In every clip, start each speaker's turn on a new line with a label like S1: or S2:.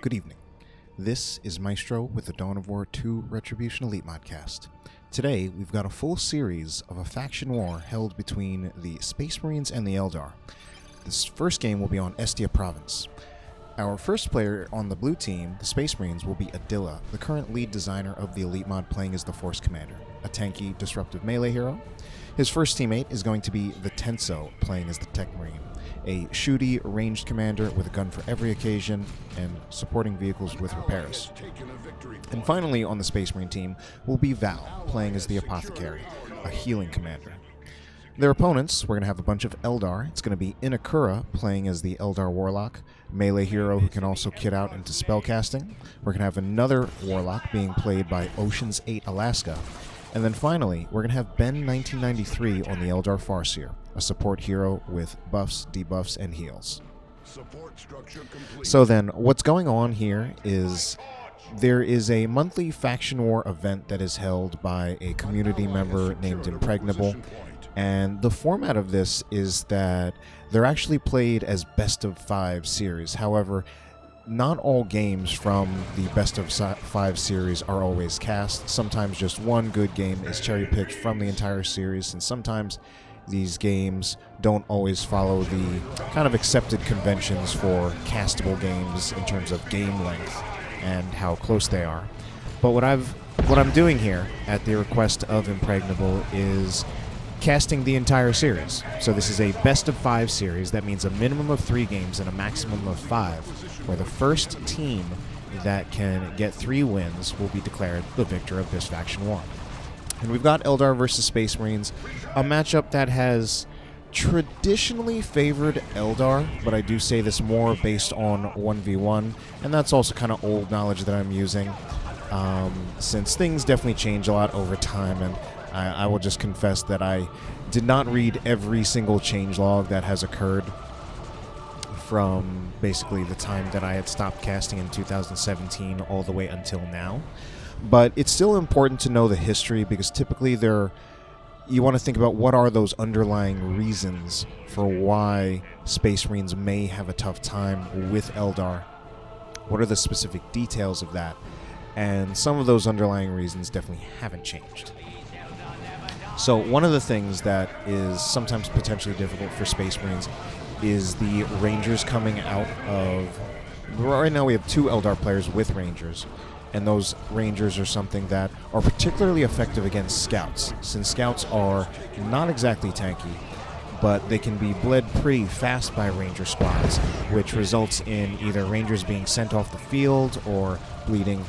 S1: Good evening. This is Maestro with the Dawn of War 2 Retribution Elite Modcast. Today, we've got a full series of a faction war held between the Space Marines and the Eldar. This first game will be on Estia Province. Our first player on the blue team, the Space Marines, will be Adila, the current lead designer of the Elite Mod, playing as the Force Commander, a tanky, disruptive melee hero. His first teammate is going to be the Tenso, playing as the Tech Marine, a shooty, ranged commander with a gun for every occasion and supporting vehicles with repairs. And finally, on the Space Marine team will be Val, playing as the Apothecary, a healing commander. Their opponents, we're going to have a bunch of Eldar. It's going to be Inekura, playing as the Eldar Warlock, melee hero who can also kit out into spellcasting. We're going to have another Warlock being played by OceansAteAlaska. And then finally, we're going to have Ben 1993 on the Eldar Farseer, a support hero with buffs, debuffs, and heals. So then, what's going on here is there is a monthly faction war event that is held by a community member named Impregnable. And the format of this is that they're actually played as best of 5 series. However, not all games from the best of 5 series are always cast. Sometimes just one good game is cherry-picked from the entire series, and sometimes these games don't always follow the kind of accepted conventions for castable games in terms of game length and how close they are. But what I'm doing here at the request of Impregnable is casting the entire series. So this is a best of 5 series. That means a minimum of 3 games and a maximum of 5, where the first team that can get 3 wins will be declared the victor of this faction war. And we've got Eldar versus Space Marines, a matchup that has traditionally favored Eldar, but I do say this more based on 1v1, and that's also kind of old knowledge that I'm using, since things definitely change a lot over time, and I will just confess that I did not read every single changelog that has occurred from basically the time that I had stopped casting in 2017 all the way until now. But it's still important to know the history, because typically you want to think about what are those underlying reasons for why Space Marines may have a tough time with Eldar. What are the specific details of that? And some of those underlying reasons definitely haven't changed. So one of the things that is sometimes potentially difficult for Space Marines is the Rangers coming out of... Right now we have 2 Eldar players with Rangers, and those Rangers are something that are particularly effective against Scouts, since Scouts are not exactly tanky, but they can be bled pretty fast by Ranger squads, which results in either Rangers being sent off the field or bleeding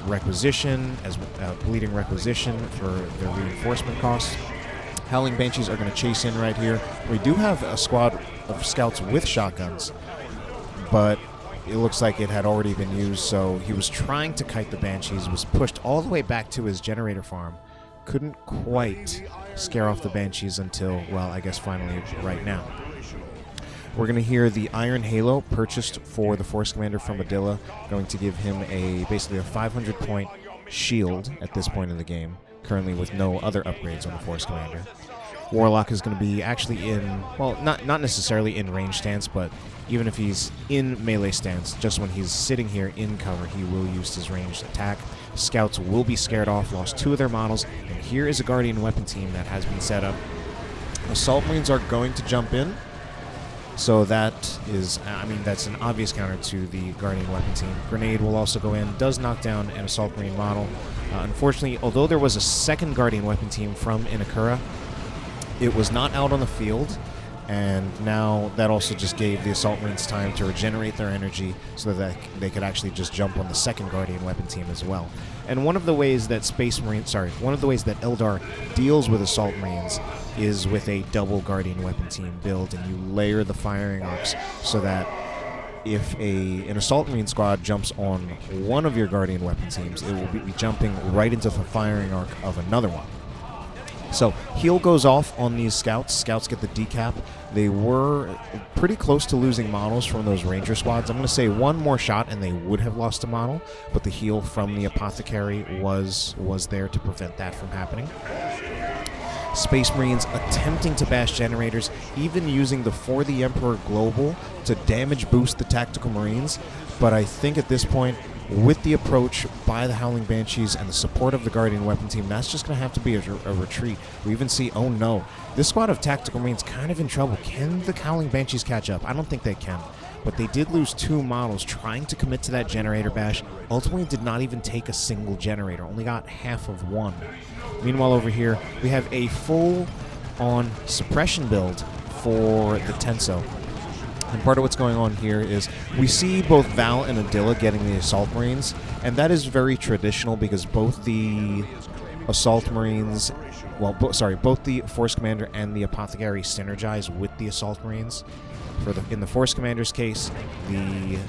S1: requisition for their reinforcement costs. Howling Banshees are going to chase in right here. We do have a squad of Scouts with shotguns, but it looks like it had already been used, so he was trying to kite the Banshees, was pushed all the way back to his generator farm. Couldn't quite scare off the Banshees until, well, I guess finally right now. We're going to hear the Iron Halo, purchased for the Force Commander from Adila, going to give him basically a 500-point shield at this point in the game, currently with no other upgrades on the Force Commander. Warlock is going to be actually in, well, not necessarily in range stance, but even if he's in melee stance, just when he's sitting here in cover, he will use his ranged attack. Scouts will be scared off, lost 2 of their models, and here is a Guardian weapon team that has been set up. Assault Marines are going to jump in. So that is, that's an obvious counter to the Guardian weapon team. Grenade will also go in, does knock down an Assault Marine model. Unfortunately, although there was a second Guardian weapon team from Inekura, it was not out on the field, and now that also just gave the Assault Marines time to regenerate their energy so that they could actually just jump on the second Guardian weapon team as well. And one of the ways that Eldar deals with Assault Marines is with a double Guardian weapon team build, and you layer the firing arcs so that if an Assault Marine squad jumps on one of your Guardian weapon teams, it will be jumping right into the firing arc of another one. So heal goes off on these Scouts. Scouts get the decap. They were pretty close to losing models from those Ranger squads. I'm going to say one more shot and they would have lost a model, but the heal from the Apothecary was there to prevent that from happening. Space Marines attempting to bash generators, even using the For the Emperor Global to damage boost the Tactical Marines. But I think at this point, with the approach by the Howling Banshees and the support of the Guardian Weapon Team, that's just going to have to be a retreat. We even see, oh no, this squad of Tactical Marines kind of in trouble. Can the Howling Banshees catch up? I don't think they can. But they did lose 2 models trying to commit to that generator bash. Ultimately did not even take a single generator, only got half of one. Meanwhile, over here, we have a full-on suppression build for the Tenso. And part of what's going on here is we see both Val and Adila getting the Assault Marines, and that is very traditional because both the Assault Marines, well, both the Force Commander and the Apothecary synergize with the Assault Marines. In the Force Commander's case, the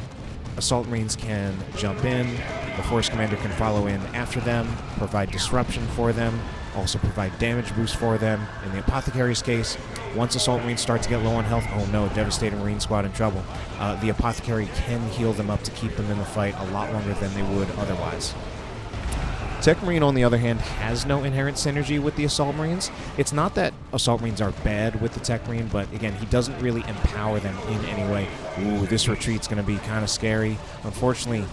S1: Assault Marines can jump in, the Force Commander can follow in after them, provide disruption for them, also provide damage boost for them. In the Apothecary's case, once Assault Marines start to get low on health, oh no, Devastating Marine Squad in trouble. The Apothecary can heal them up to keep them in the fight a lot longer than they would otherwise. Tech Marine, on the other hand, has no inherent synergy with the Assault Marines. It's not that Assault Marines are bad with the Tech Marine, but again, he doesn't really empower them in any way. Ooh, this retreat's going to be kind of scary. Unfortunately,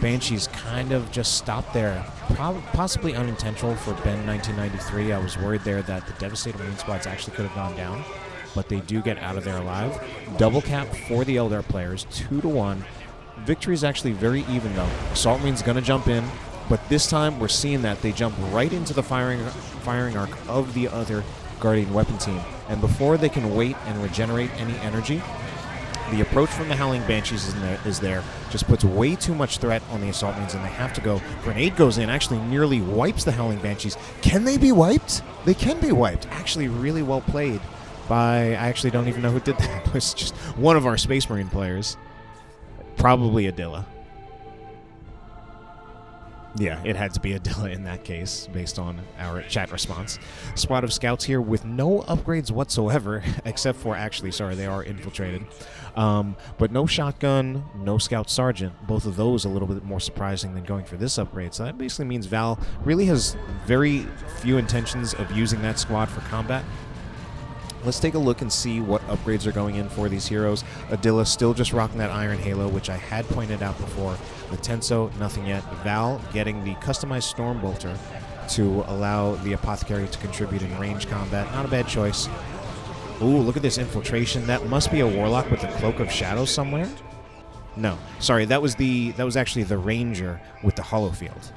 S1: Banshees kind of just stopped there. Possibly unintentional for Ben 1993. I was worried there that the Devastating Marine Squads actually could have gone down, but they do get out of there alive. Double cap for the Eldar players, 2-1. Victory is actually very even, though. Assault Marine's going to jump in. But this time, we're seeing that they jump right into the firing arc of the other Guardian Weapon Team. And before they can wait and regenerate any energy, the approach from the Howling Banshees is there. Just puts way too much threat on the Assault Marines, and they have to go. Grenade goes in, actually nearly wipes the Howling Banshees. Can they be wiped? They can be wiped. Actually, really well played by, I actually don't even know who did that. It was just one of our Space Marine players. Probably Adila. Yeah, it had to be Adila in that case, based on our chat response. Squad of scouts here with no upgrades whatsoever, except for, actually, sorry, they are infiltrated. But no shotgun, no scout sergeant. Both of those a little bit more surprising than going for this upgrade. So that basically means Val really has very few intentions of using that squad for combat. Let's take a look and see what upgrades are going in for these heroes. Adila still just rocking that Iron Halo, which I had pointed out before. The Tenso, nothing yet. Val getting the customized Stormbolter to allow the Apothecary to contribute in range combat. Not a bad choice. Ooh, look at this infiltration. That must be a Warlock with the Cloak of Shadows somewhere. No, sorry, that was actually the Ranger with the Hollow Field.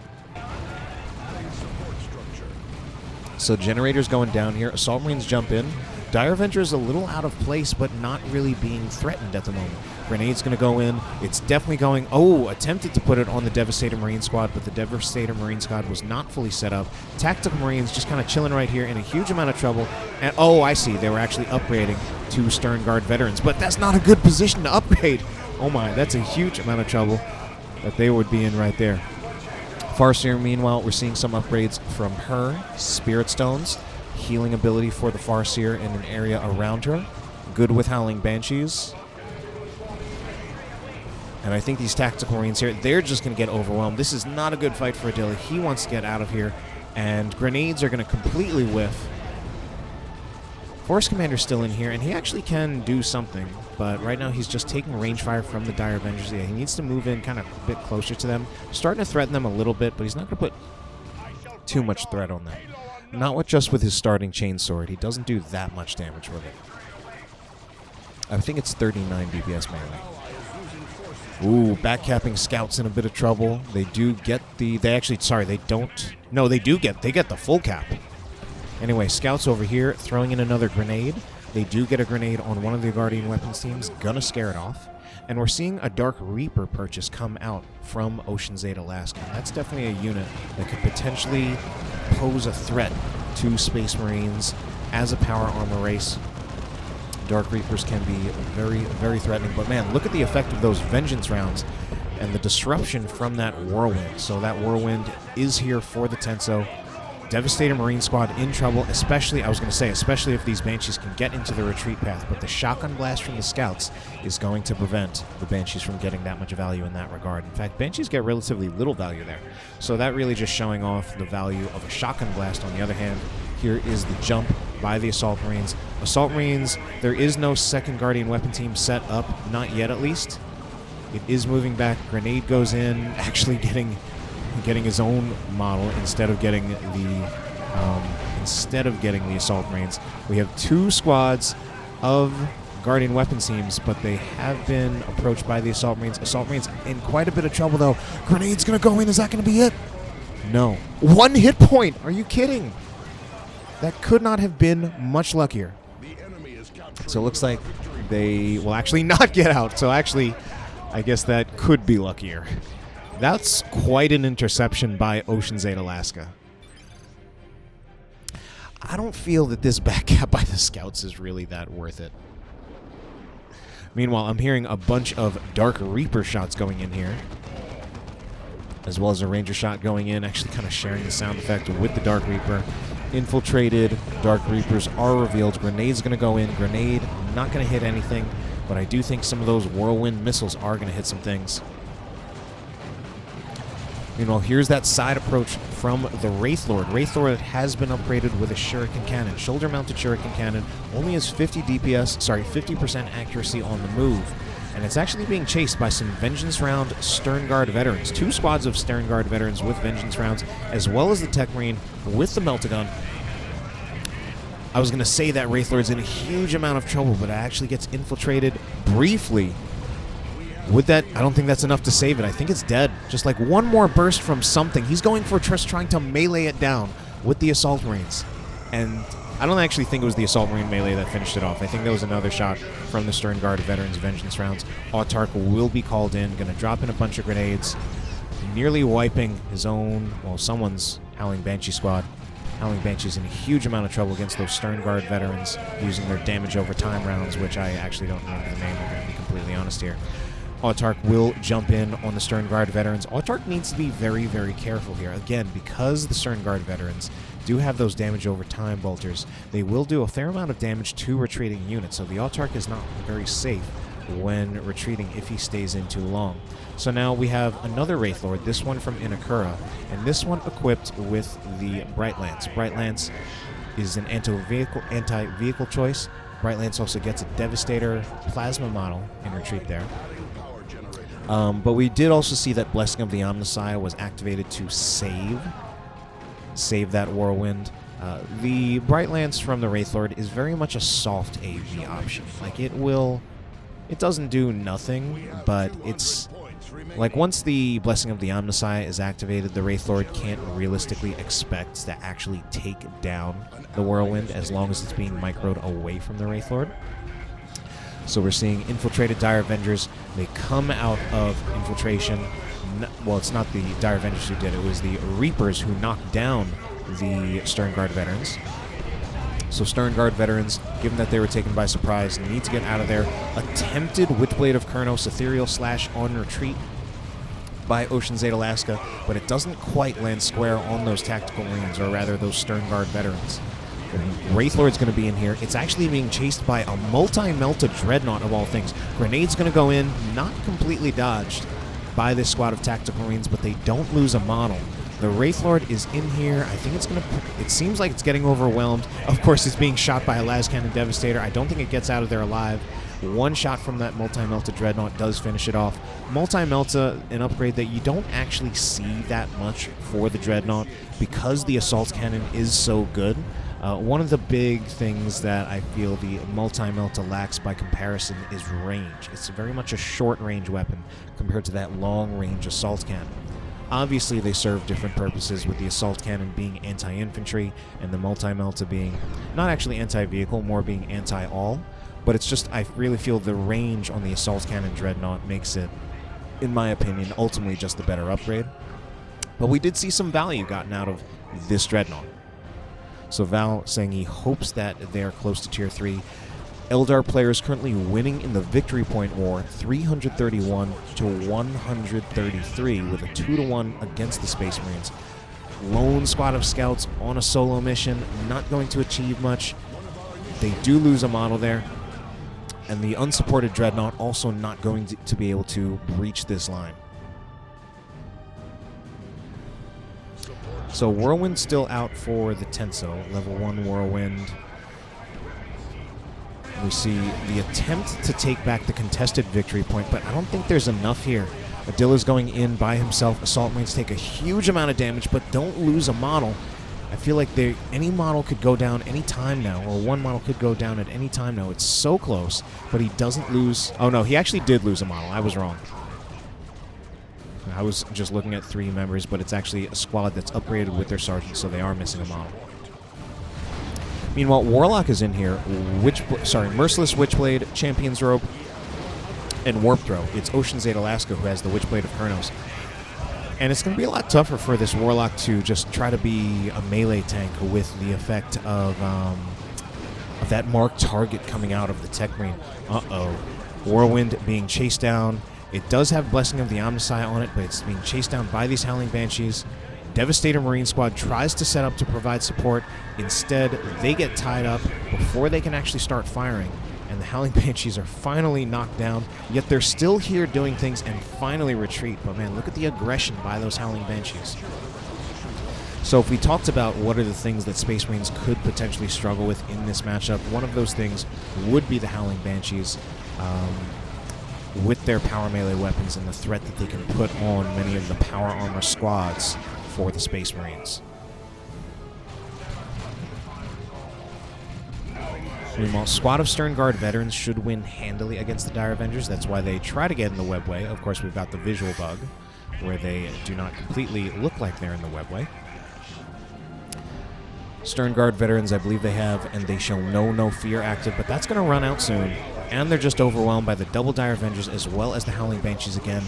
S1: So generators going down here. Assault Marines jump in. Dire Avenger is a little out of place, but not really being threatened at the moment. Grenade's going to go in. It's definitely going... Oh, attempted to put it on the Devastator Marine Squad, but the Devastator Marine Squad was not fully set up. Tactical Marines just kind of chilling right here in a huge amount of trouble. And oh, I see. They were actually upgrading to Stern Guard veterans, but that's not a good position to upgrade. Oh my, that's a huge amount of trouble that they would be in right there. Farseer, meanwhile, we're seeing some upgrades from her. Spirit Stones. Healing ability for the Farseer in an area around her. Good with Howling Banshees. And I think these Tactical Marines here, they're just going to get overwhelmed. This is not a good fight for Adila. He wants to get out of here. And grenades are going to completely whiff. Force Commander's still in here, and he actually can do something. But right now he's just taking range fire from the Dire Avengers. Yeah, he needs to move in kind of a bit closer to them. Starting to threaten them a little bit, but he's not going to put too much threat on them. Not just with his starting chainsword. He doesn't do that much damage with it. I think it's 39 DPS melee. Ooh, backcapping scouts in a bit of trouble. They do get the... They actually... Sorry, they don't... No, they do get... They get the full cap. Anyway, scouts over here throwing in another grenade. They do get a grenade on one of the Guardian Weapons teams. Gonna scare it off. And we're seeing a Dark Reaper purchase come out from OceansAteAlaska. That's definitely a unit that could potentially pose a threat to Space Marines as a power armor race. Dark Reapers can be very, very threatening. But man, look at the effect of those Vengeance rounds and the disruption from that Whirlwind. So that Whirlwind is here for the Tenso. Devastator Marine Squad in trouble, especially, I was going to say, especially if these Banshees can get into the retreat path. But the Shotgun Blast from the Scouts is going to prevent the Banshees from getting that much value in that regard. In fact, Banshees get relatively little value there. So that really just showing off the value of a Shotgun Blast. On the other hand, Here is the jump by the Assault Marines. Assault Marines, there is no second Guardian weapon team set up, not yet at least. It is moving back. Grenade goes in, actually getting his own model instead of getting the Assault Marines. We have 2 squads of Guardian weapon teams, but they have been approached by the Assault Marines. Assault Marines in quite a bit of trouble, though. Grenade's going to go in. Is that going to be it? No. 1 hit point. Are you kidding? That could not have been much luckier. So it looks like they will actually not get out. So actually, I guess that could be luckier. That's quite an interception by OceansAteAlaska. I don't feel that this backcap by the scouts is really that worth it. Meanwhile, I'm hearing a bunch of Dark Reaper shots going in here, as well as a Ranger shot going in, actually kind of sharing the sound effect with the Dark Reaper. Infiltrated Dark Reapers are revealed. Grenade's going to go in. Grenade not going to hit anything, but I do think some of those Whirlwind missiles are going to hit some things. Meanwhile, here's that side approach from the Wraithlord. Wraithlord has been upgraded with a Shuriken Cannon. Shoulder-mounted Shuriken Cannon only has 50% accuracy on the move. And it's actually being chased by some Vengeance Round Stern Guard veterans. 2 squads of Stern Guard veterans with Vengeance Rounds, as well as the Tech Marine with the Meltagun. I was going to say that Wraithlord's in a huge amount of trouble, but it actually gets infiltrated briefly. With that, I don't think that's enough to save it. I think it's dead. Just like one more burst from something. He's going for just trying to melee it down with the Assault Marines. And I don't actually think it was the Assault Marine melee that finished it off. I think there was another shot from the Stern Guard Veterans Vengeance Rounds. Autark will be called in, going to drop in a bunch of grenades, nearly wiping his own, well, someone's Howling Banshee squad. Howling Banshee's in a huge amount of trouble against those Stern Guard veterans using their damage over time rounds, which I actually don't remember the name, I'm going to be completely honest here. Autark will jump in on the Stern Guard veterans. Autark needs to be very, very careful here. Again, because the Stern Guard veterans do have those damage over time bolters, they will do a fair amount of damage to retreating units, so the Autark is not very safe when retreating if he stays in too long. So now we have another Wraithlord, this one from Inekura, and this one equipped with the Bright Lance. Bright Lance is an anti-vehicle choice. Bright Lance also gets a Devastator plasma model in retreat there. But we did also see that Blessing of the Omnissiah was activated to save that Whirlwind. The Bright Lance from the Wraithlord is very much a soft AV option. Like, it doesn't do nothing, but it's like once the Blessing of the Omnissiah is activated, the Wraithlord can't realistically expect to actually take down the Whirlwind as long as it's being microed away from the Wraithlord. So we're seeing infiltrated Dire Avengers. They come out of infiltration. Well, it's not the Dire Avengers who did it. It was the Reapers who knocked down the Stern Guard veterans. So Stern Guard veterans, given that they were taken by surprise, need to get out of there. Attempted Witchblade of Kurnos Ethereal Slash on retreat by OceansAteAlaska, but it doesn't quite land square on those Tactical Marines, or rather those Stern Guard veterans. Wraithlord's going to be in here. It's actually being chased by a multi-melta Dreadnought of all things. Grenade's going to go in, not completely dodged by this squad of Tactical Marines, but they don't lose a model. The Wraithlord is in here. I think it's going to... It seems like it's getting overwhelmed. Of course, it's being shot by a Lascannon Devastator. I don't think it gets out of there alive. One shot from that multi-melta Dreadnought does finish it off. Multi-melta, an upgrade that you don't actually see that much for the Dreadnought because the Assault Cannon is so good. One of the big things that I feel the multi-melta lacks by comparison is range. It's very much a short-range weapon compared to that long-range Assault Cannon. Obviously, they serve different purposes, with the Assault Cannon being anti-infantry and the multi-melta being not actually anti-vehicle, more being anti-all. But it's just, I really feel the range on the Assault Cannon Dreadnought makes it, in my opinion, ultimately just a better upgrade. But we did see some value gotten out of this Dreadnought. So Val saying he hopes that they're close to Tier 3. Eldar Players currently winning in the Victory Point War, 331 to 133, with a 2-1 against the Space Marines. Lone squad of scouts on a solo mission, not going to achieve much. They do lose a model there. And the unsupported Dreadnought also not going to be able to breach this line. So Whirlwind's still out for the Tenso, level 1 Whirlwind. We see the attempt to take back the contested victory point, but I don't think there's enough here. Adila's going in by himself. Assault Marines take a huge amount of damage, but don't lose a model. I feel like any model could go down any time now, or one model could go down at any time now. It's so close, but he doesn't lose. Oh no, he actually did lose a model. I was wrong. I was just looking at 3 members, but it's actually a squad that's upgraded with their sergeant, so they are missing a model. Meanwhile, Warlock is in here. Merciless Witchblade, Champion's Robe, and Warp Throw. It's OceansAteAlaska who has the Witchblade of Kurnos. And it's going to be a lot tougher for this Warlock to just try to be a melee tank with the effect of that marked target coming out of the Tech Marine. Uh-oh. Whirlwind being chased down. It does have Blessing of the Omnissiah on it, but it's being chased down by these Howling Banshees. Devastator Marine Squad tries to set up to provide support. Instead, they get tied up before they can actually start firing. And the Howling Banshees are finally knocked down, yet they're still here doing things and finally retreat. But man, look at the aggression by those Howling Banshees. So if we talked about what are the things that Space Marines could potentially struggle with in this matchup, one of those things would be the Howling Banshees with their power melee weapons and the threat that they can put on many of the power armor squads for the Space Marines. Meanwhile, Squad of Stern Guard veterans should win handily against the Dire Avengers. That's why they try to get in the webway. Of course, we've got the visual bug, where they do not completely look like they're in the webway. Stern Guard veterans, I believe they have, and they shall know no fear active, but that's going to run out soon. And they're just overwhelmed by the double Dire Avengers as well as the Howling Banshees again.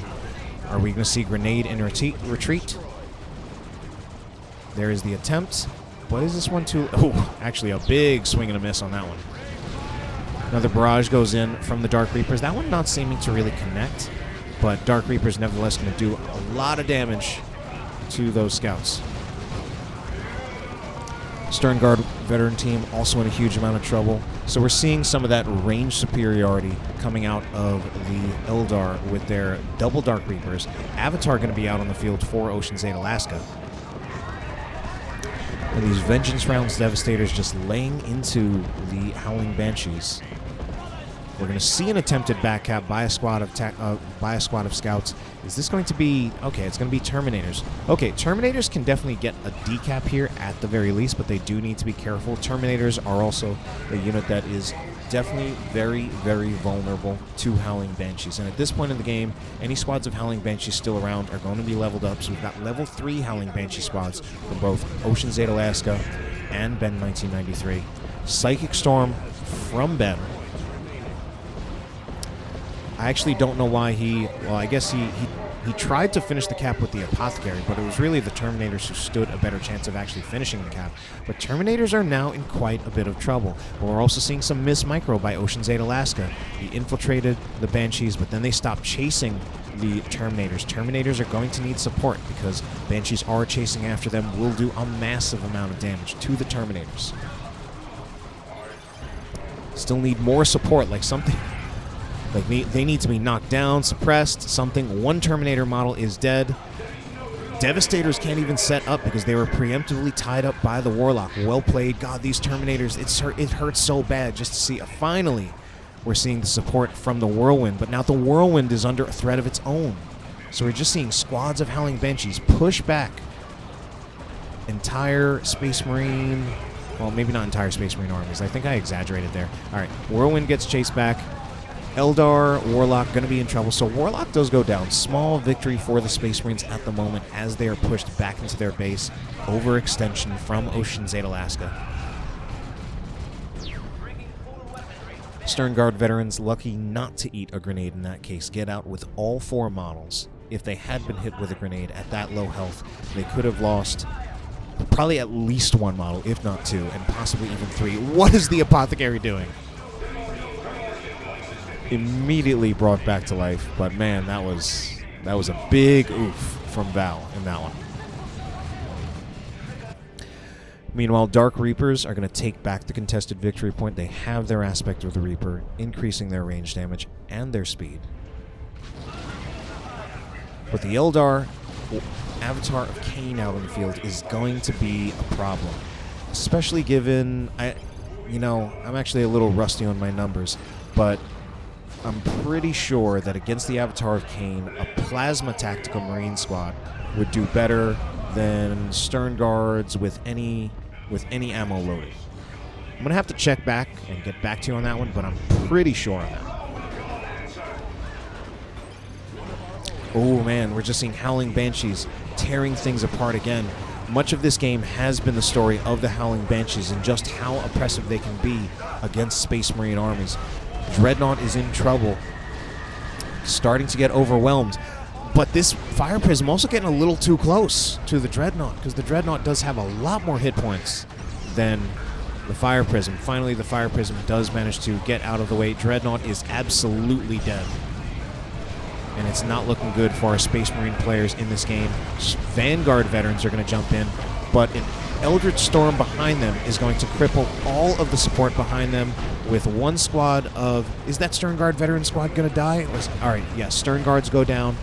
S1: Are we going to see Grenade in retreat? There is the attempt. What is this one too? Oh, actually a big swing and a miss on that one. Another barrage goes in from the Dark Reapers. That one not seeming to really connect, but Dark Reapers nevertheless going to do a lot of damage to those scouts. Stern Guard veteran team also in a huge amount of trouble. So we're seeing some of that range superiority coming out of the Eldar with their double Dark Reapers. Avatar going to be out on the field for OceansAteAlaska. And these Vengeance Rounds Devastators just laying into the Howling Banshees. We're going to see an attempted back cap by a squad of scouts. Is this going to be... Okay, it's going to be Terminators. Okay, Terminators can definitely get a decap here at the very least, but they do need to be careful. Terminators are also a unit that is definitely very, very vulnerable to Howling Banshees. And at this point in the game, any squads of Howling Banshees still around are going to be leveled up. So we've got level 3 Howling Banshee squads from both OceansAteAlaska and Ben 1993. Psychic Storm from Ben. I actually don't know why well, I guess he tried to finish the cap with the Apothecary, but it was really the Terminators who stood a better chance of actually finishing the cap. But Terminators are now in quite a bit of trouble. But we're also seeing some miss micro by OceansAteAlaska. He infiltrated the Banshees, but then they stopped chasing the Terminators. Terminators are going to need support because Banshees are chasing after them, will do a massive amount of damage to the Terminators. Still need more support, like something... Like, they need to be knocked down, suppressed, something. One Terminator model is dead. Devastators can't even set up because they were preemptively tied up by the Warlock. Well played. God, these Terminators, it hurts so bad just to see. Finally, we're seeing the support from the Whirlwind, but now the Whirlwind is under a threat of its own. So we're just seeing squads of Howling Banshees push back entire Space Marine... Well, maybe not entire Space Marine armies. I think I exaggerated there. All right, Whirlwind gets chased back. Eldar, Warlock going to be in trouble. So Warlock does go down. Small victory for the Space Marines at the moment as they are pushed back into their base. Overextension from OceansAteAlaska. Stern Guard veterans lucky not to eat a grenade in that case. Get out with all 4 models. If they had been hit with a grenade at that low health, they could have lost probably at least 1 model, if not 2, and possibly even 3. What is the Apothecary doing? Immediately brought back to life, but man, that was a big oof from Val in that one. Meanwhile, Dark Reapers are going to take back the contested victory point. They have their aspect of the Reaper, increasing their range damage and their speed. But the Eldar, Avatar of Cain out on the field is going to be a problem, especially given I'm actually a little rusty on my numbers, but I'm pretty sure that against the Avatar of Cain, a Plasma Tactical Marine Squad would do better than Stern Guards with any ammo loaded. I'm gonna have to check back and get back to you on that one, but I'm pretty sure on that. Oh man, we're just seeing Howling Banshees tearing things apart again. Much of this game has been the story of the Howling Banshees and just how oppressive they can be against Space Marine armies. Dreadnought is in trouble, starting to get overwhelmed. But this Fire Prism also getting a little too close to the Dreadnought, because the Dreadnought does have a lot more hit points than the Fire Prism. Finally, the Fire Prism does manage to get out of the way. Dreadnought is absolutely dead. And it's not looking good for our Space Marine players in this game. Vanguard veterans are going to jump in, but an Eldritch Storm behind them is going to cripple all of the support behind them with one squad of... Is that Stern Guard veteran squad going to die? Alright, yes, Stern Guards go down.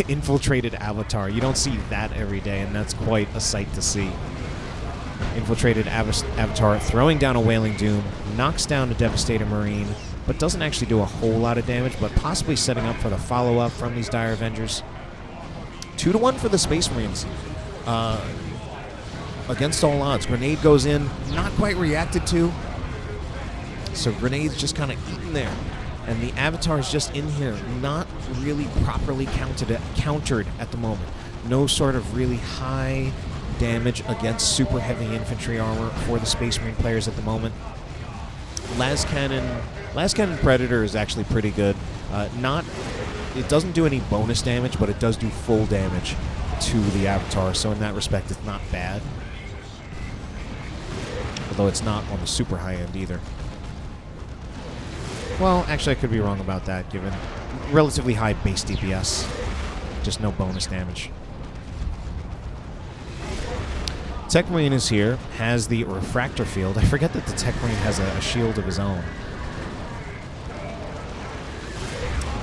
S1: Infiltrated Avatar. You don't see that every day, and that's quite a sight to see. Infiltrated Avatar throwing down a Wailing Doom, knocks down a Devastator Marine, but doesn't actually do a whole lot of damage, but possibly setting up for the follow-up from these Dire Avengers. 2-1 for the Space Marines. Against all odds. Grenade goes in, not quite reacted to. So Grenade's just kind of eaten there. And the Avatar's just in here, not really properly countered at the moment. No sort of really high damage against super heavy infantry armor for the Space Marine players at the moment. Las Cannon Predator is actually pretty good. It doesn't do any bonus damage, but it does do full damage to the Avatar, so in that respect it's not bad. Although it's not on the super high end either. Well, actually I could be wrong about that, given relatively high base DPS. Just no bonus damage. Tech Marine is here, has the Refractor Field. I forget that the Tech Marine has a shield of his own.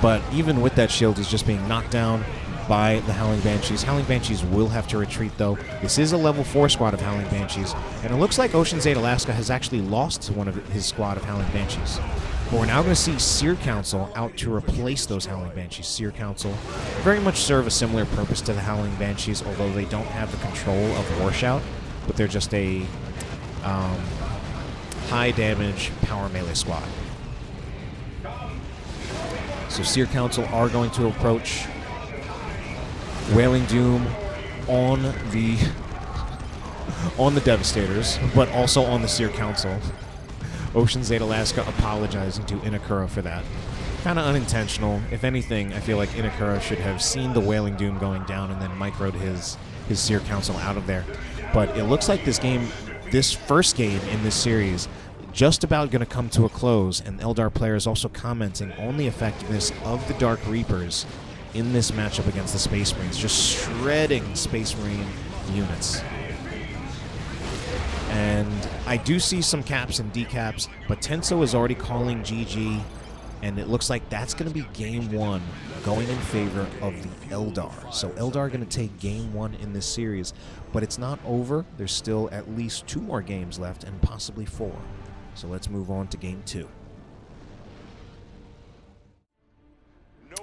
S1: But even with that shield, he's just being knocked down by the Howling Banshees. Howling Banshees will have to retreat, though. This is a level 4 squad of Howling Banshees, and it looks like OceansAteAlaska has actually lost one of his squad of Howling Banshees. But we're now going to see Seer Council out to replace those Howling Banshees. Seer Council very much serve a similar purpose to the Howling Banshees, although they don't have the control of Warshout, but they're just a high damage power melee squad. So Seer Council are going to approach. Wailing Doom on the Devastators, but also on the Seer Council. OceansAteAlaska apologizing to Inekura for that. Kind of unintentional. If anything, I feel like Inekura should have seen the Wailing Doom going down and then microed his Seer Council out of there. But it looks like this first game in this series, just about going to come to a close, and Eldar Players also commenting on the effectiveness of the Dark Reapers in this matchup against the Space Marines, just shredding Space Marine units. And I do see some caps and decaps, but Tenso is already calling GG, and it looks like that's going to be game 1 going in favor of the Eldar. So Eldar are going to take game 1 in this series, but it's not over. There's still at least 2 more games left, and possibly 4. So let's move on to game 2.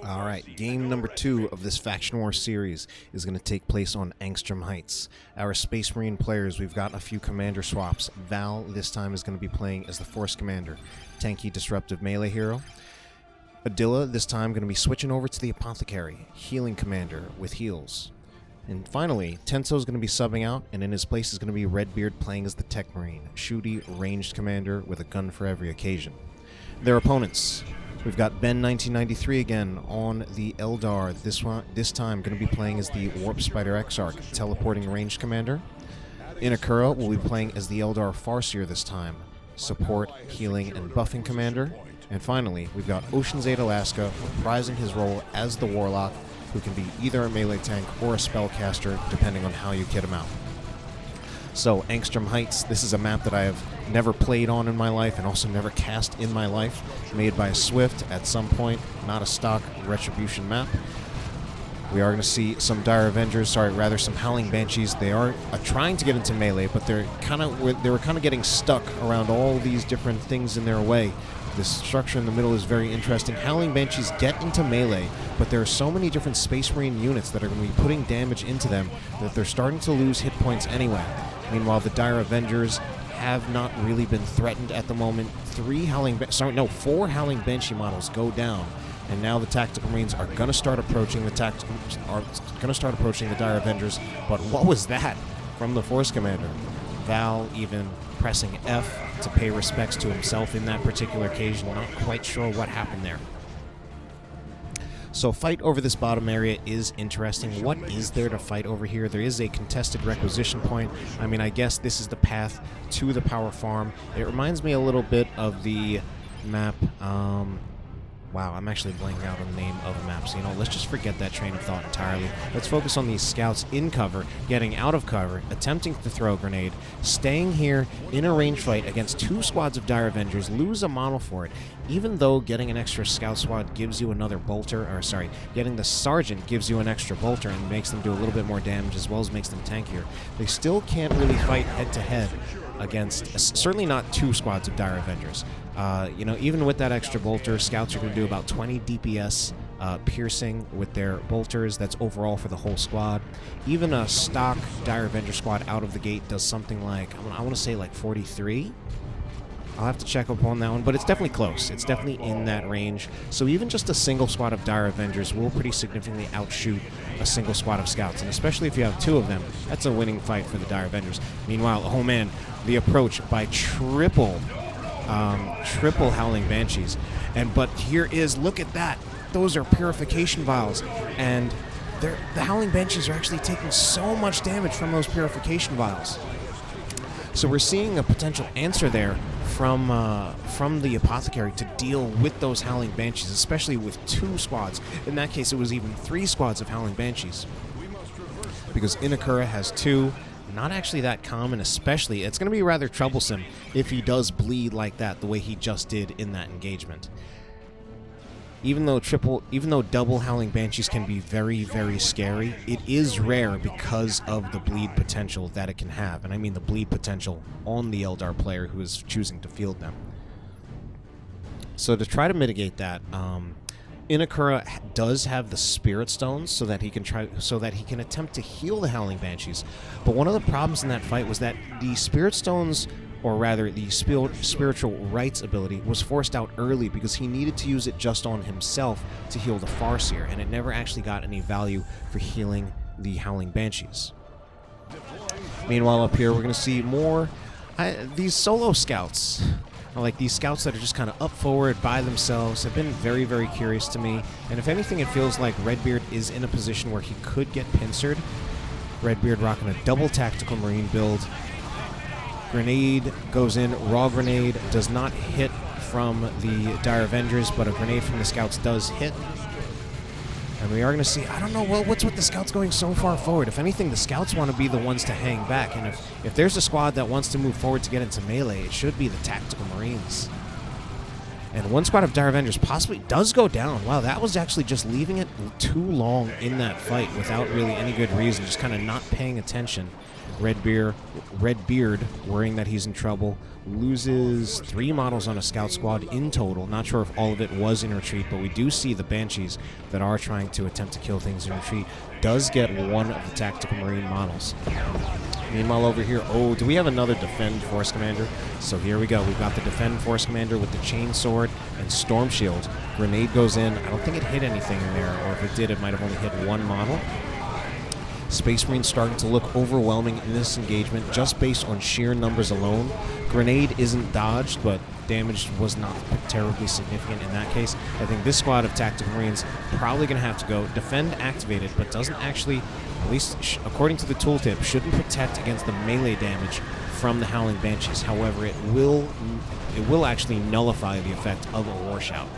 S1: Alright, game number 2 of this Faction War series is going to take place on Angstrom Heights. Our Space Marine players, we've got a few commander swaps. Val this time is going to be playing as the Force Commander, tanky disruptive melee hero. Adila this time going to be switching over to the Apothecary, healing commander with heals. And finally, Tenso is going to be subbing out, and in his place is going to be Redbeard playing as the Tech Marine, shooty ranged commander with a gun for every occasion. Their opponents, we've got Ben 1993 again on the Eldar. This time going to be playing as the Warp Spider Exarch, teleporting ranged commander. Inekura will be playing as the Eldar Farseer this time, support, healing, and buffing commander. And finally, we've got OceansAteAlaska reprising his role as the Warlock, who can be either a melee tank or a spellcaster, depending on how you kit him out. So, Angstrom Heights, this is a map that I have never played on in my life and also never cast in my life. Made by Swift at some point, not a stock Retribution map. We are going to see some Dire Avengers, some Howling Banshees. They are trying to get into melee, but they were kind of getting stuck around all these different things in their way. This structure in the middle is very interesting. Howling Banshees get into melee, but there are so many different Space Marine units that are going to be putting damage into them that they're starting to lose hit points anyway. Meanwhile, the Dire Avengers have not really been threatened at the moment. 4 Howling Banshee models go down, and now the Tactical Marines are going to start approaching the Dire Avengers. But what was that from the Force Commander? Val even pressing F to pay respects to himself in that particular occasion. Not quite sure what happened there. So fight over this bottom area is interesting. What is there to fight over here? There is a contested requisition point. I mean, I guess this is the path to the power farm. It reminds me a little bit of the map. Wow, I'm actually blanking out on the name of the map. So, let's just forget that train of thought entirely. Let's focus on these scouts in cover, getting out of cover, attempting to throw a grenade, staying here in a range fight against 2 squads of Dire Avengers, lose a model for it. Even though getting an extra scout squad gives you another bolter, getting the sergeant gives you an extra bolter and makes them do a little bit more damage as well as makes them tankier, they still can't really fight head-to-head against, certainly not 2 squads of Dire Avengers. Even with that extra bolter, scouts are going to do about 20 DPS piercing with their bolters. That's overall for the whole squad. Even a stock Dire Avenger squad out of the gate does something like, I want to say like 43. I'll have to check up on that one, but it's definitely close. It's definitely in that range. So even just a single squad of Dire Avengers will pretty significantly outshoot a single squad of scouts, and especially if you have 2 of them, that's a winning fight for the Dire Avengers. Meanwhile, oh man, the approach by triple Howling Banshees. But here is, look at that. Those are purification vials, and the Howling Banshees are actually taking so much damage from those purification vials. So we're seeing a potential answer there from the Apothecary to deal with those Howling Banshees, especially with 2 squads. In that case, it was even 3 squads of Howling Banshees, because Inekura has 2. Not actually that common, especially. It's going to be rather troublesome if he does bleed like that, the way he just did in that engagement. Even though double Howling Banshees can be very, very scary, it is rare because of the bleed potential that it can have. And I mean the bleed potential on the Eldar player who is choosing to field them. So to try to mitigate that, Inekura does have the Spirit Stones so that he can attempt to heal the Howling Banshees. But one of the problems in that fight was that the Spirit Stones, or rather the Spiritual Rights ability, was forced out early because he needed to use it just on himself to heal the Farseer, and it never actually got any value for healing the Howling Banshees. Meanwhile, up here we're going to see more these solo scouts. Like these scouts that are just kind of up forward by themselves have been very, very curious to me. And if anything, it feels like Redbeard is in a position where he could get pincered. Redbeard rocking a double Tactical Marine build. Grenade goes in. Raw grenade does not hit from the Dire Avengers, but a grenade from the scouts does hit. And we are going to see, I don't know, what's with the scouts going so far forward? If anything, the scouts want to be the ones to hang back. And if there's a squad that wants to move forward to get into melee, it should be the Tactical Marines. And 1 squad of Dire Avengers possibly does go down. Wow, that was actually just leaving it too long in that fight without really any good reason, just kind of not paying attention. Redbeard, worrying that he's in trouble, loses 3 models on a scout squad in total. Not sure if all of it was in retreat, but we do see the Banshees that are trying to attempt to kill things in retreat does get 1 of the Tactical Marine models. Meanwhile, over here, do we have another Defend Force Commander? So here we go. We've got the Defend Force Commander with the Chain Sword and Storm Shield. Grenade goes in. I don't think it hit anything in there, or if it did, it might have only hit 1 model. Space Marines starting to look overwhelming in this engagement just based on sheer numbers alone. Grenade isn't dodged, but damage was not terribly significant in that case. I think this squad of Tactical Marines probably going to have to go Defend activated, but doesn't actually, at least according to the tooltip, shouldn't protect against the melee damage from the Howling Banshees. However, it will actually nullify the effect of a War Shout.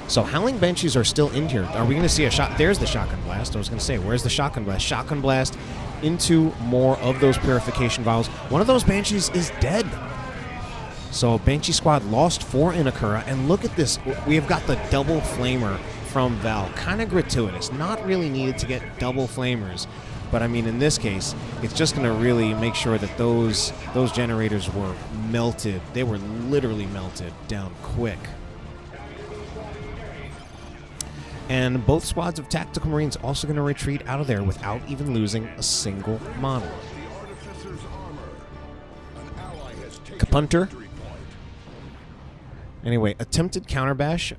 S1: So Howling Banshees are still in here. Are we going to see a shot? There's the Shotgun Blast. I was going to say, where's the Shotgun Blast? Shotgun Blast into more of those Purification Vials. One of those Banshees is dead. So Banshee Squad lost 4 Inekura, and look at this. We have got the double Flamer from Val. Kind of gratuitous. Not really needed to get double flamers. But I mean, in this case, it's just going to really make sure that those generators were melted. They were literally melted down quick. And both squads of Tactical Marines also going to retreat out of there without even losing a single model. Kapunter. Anyway, attempted counterbash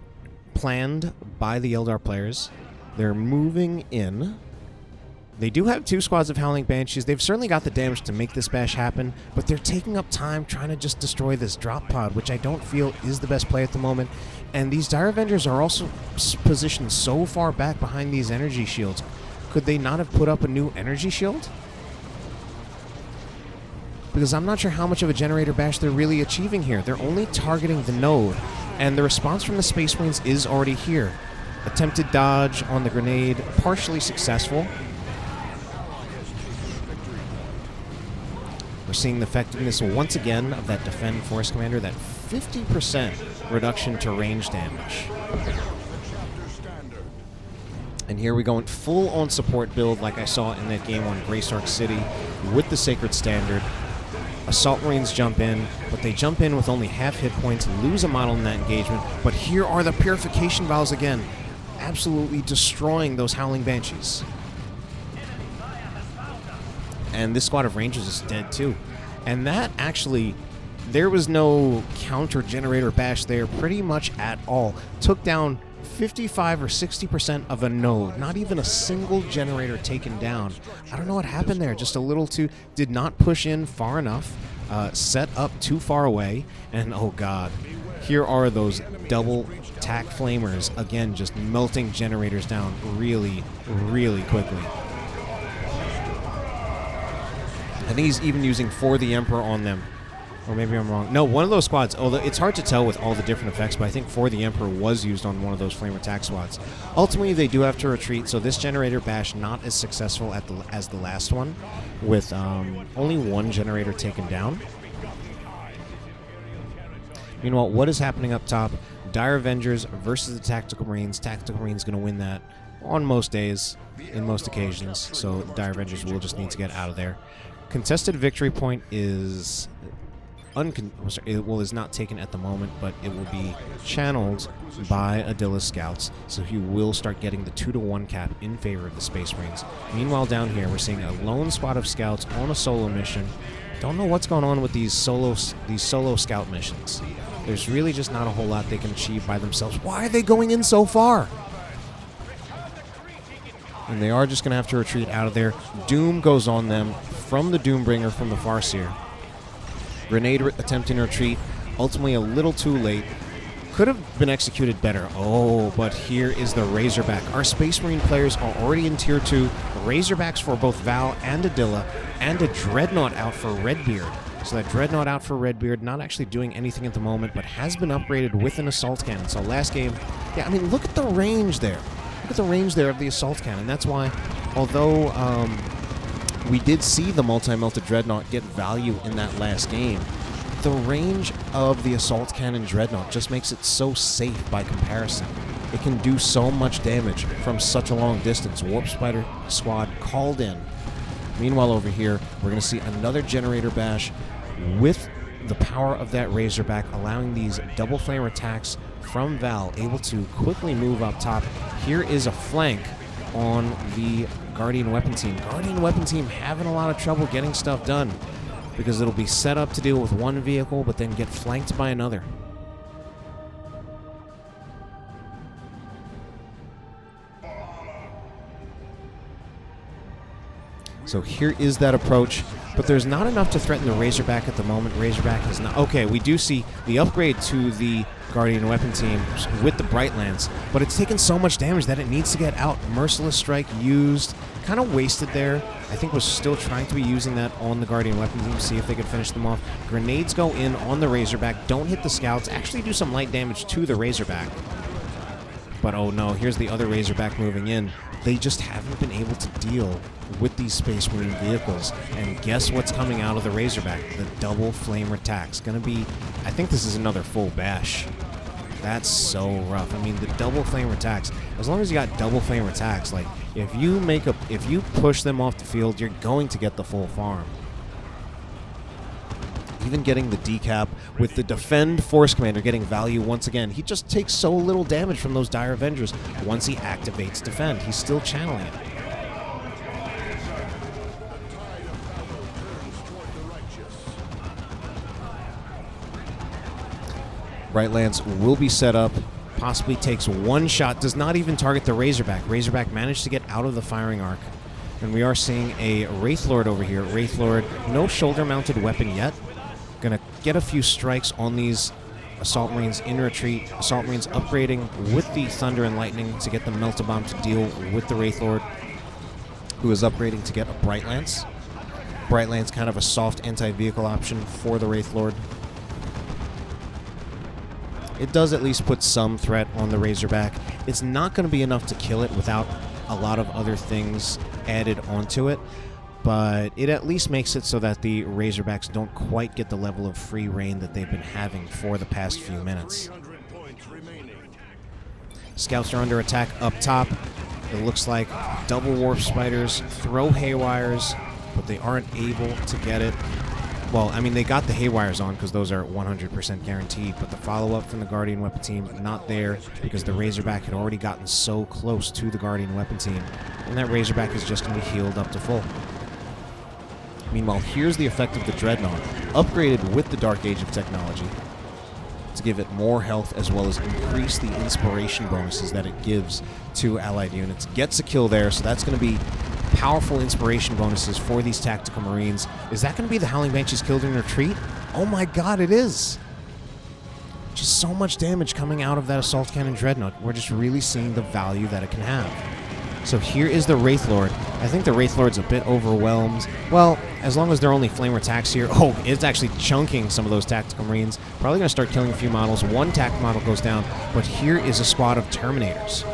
S1: planned by the Eldar players. They're moving in. They do have 2 squads of Howling Banshees. They've certainly got the damage to make this bash happen, but they're taking up time trying to just destroy this drop pod, which I don't feel is the best play at the moment. And these Dire Avengers are also positioned so far back behind these energy shields. Could they not have put up a new energy shield? Because I'm not sure how much of a generator bash they're really achieving here. They're only targeting the node, and the response from the Space Marines is already here. Attempted dodge on the grenade, partially successful. We're seeing the effectiveness once again of that Defend Force Commander, that 50% reduction to range damage. And here we go in full-on support build like I saw in that game on Graysark City with the Sacred Standard. Assault Marines jump in, but they jump in with only half hit points, lose a model in that engagement. But here are the Purification Vials again, absolutely destroying those Howling Banshees. And this squad of Rangers is dead too. And that actually, there was no counter generator bash there pretty much at all. Took down 55 or 60% of a node. Not even a single generator taken down. I don't know what happened there. Just a little too, did not push in far enough. Set up too far away. And oh god, here are those double tack flamers. Again, just melting generators down really, really quickly. I think he's even using For the Emperor on them. Or maybe I'm wrong. No, one of those squads, although it's hard to tell with all the different effects, but I think For the Emperor was used on one of those flame attack squads. Ultimately, they do have to retreat, so this generator bash not as successful as the last one, with only 1 generator taken down. Meanwhile, what is happening up top? Dire Avengers versus the Tactical Marines. Tactical Marines going to win that on most days, in most occasions, so Dire Avengers will just need to get out of there. Contested victory point is is not taken at the moment, but it will be channeled by Adila's scouts, so he will start getting the 2-to-1 cap in favor of the Space Marines. Meanwhile, down here, we're seeing a lone squad of scouts on a solo mission. Don't know what's going on with these solo scout missions. There's really just not a whole lot they can achieve by themselves. Why are they going in so far? And they are just going to have to retreat out of there. Doom goes on them from the Doombringer from the Farseer. Grenade attempting to retreat, ultimately a little too late. Could have been executed better. Oh, but here is the Razorback. Our Space Marine players are already in Tier 2. Razorbacks for both Val and Adila, and a Dreadnought out for Redbeard. So that Dreadnought out for Redbeard, not actually doing anything at the moment, but has been upgraded with an Assault Cannon. So last game, yeah, I mean, look at the range there. Look at the range there of the Assault Cannon. That's why, although we did see the multi-melted Dreadnought get value in that last game, the range of the Assault Cannon Dreadnought just makes it so safe by comparison. It can do so much damage from such a long distance. Warp Spider squad called in. Meanwhile, over here, we're going to see another generator bash with the power of that Razorback, allowing these double flame attacks from Val, able to quickly move up top. Here is a flank on the Guardian Weapon Team. Guardian Weapon Team having a lot of trouble getting stuff done because it'll be set up to deal with one vehicle, but then get flanked by another. So here is that approach, but there's not enough to threaten the Razorback at the moment. Razorback is not... Okay, we do see the upgrade to the Guardian Weapon Team with the Bright Lance, but it's taken so much damage that it needs to get out. Merciless Strike used, kind of wasted there. I think was still trying to be using that on the Guardian Weapon Team, see if they could finish them off. Grenades go in on the Razorback, don't hit the scouts, actually do some light damage to the Razorback. But oh no, here's the other Razorback moving in. They just haven't been able to deal with these Space Marine vehicles. And guess what's coming out of the Razorback? The double flame attacks. Gonna be, I think this is another full bash. That's so rough. I mean, the double flamer attacks, as long as you got double flamer attacks, like, if you push them off the field, you're going to get the full farm. Even getting the decap with the defend force commander getting value once again. He just takes so little damage from those dire avengers. Once he activates defend, he's still channeling it. Bright Lance will be set up, possibly takes one shot, does not even target the Razorback. Razorback managed to get out of the firing arc. And we are seeing a Wraithlord over here. Wraithlord, no shoulder-mounted weapon yet. Gonna get a few strikes on these Assault Marines in retreat. Assault Marines upgrading with the Thunder and Lightning to get the Melt-A-Bomb to deal with the Wraithlord, who is upgrading to get a Bright Lance. Bright Lance, kind of a soft anti-vehicle option for the Wraithlord. It does at least put some threat on the Razorback. It's not going to be enough to kill it without a lot of other things added onto it, but it at least makes it so that the Razorbacks don't quite get the level of free reign that they've been having for the past few minutes. Scouts are under attack up top. It looks like double Warp Spiders throw Haywires, but they aren't able to get it. Well, I mean, they got the Haywires on because those are 100% guaranteed, but the follow-up from the Guardian Weapon Team, not there because the Razorback had already gotten so close to the Guardian Weapon Team, and that Razorback is just going to be healed up to full. Meanwhile, here's the effect of the Dreadnought, upgraded with the Dark Age of technology to give it more health as well as increase the inspiration bonuses that it gives to allied units. Gets a kill there, so that's going to be powerful inspiration bonuses for these tactical Marines. Is that going to be the Howling Banshees killed in retreat? Oh my god, it is! Just so much damage coming out of that Assault Cannon Dreadnought. We're just really seeing the value that it can have. So here is the Wraithlord. I think the Wraithlord's a bit overwhelmed. Well, as long as they're only flame attacks here. Oh, it's actually chunking some of those tactical Marines. Probably going to start killing a few models. One tac model goes down, but here is a squad of Terminators.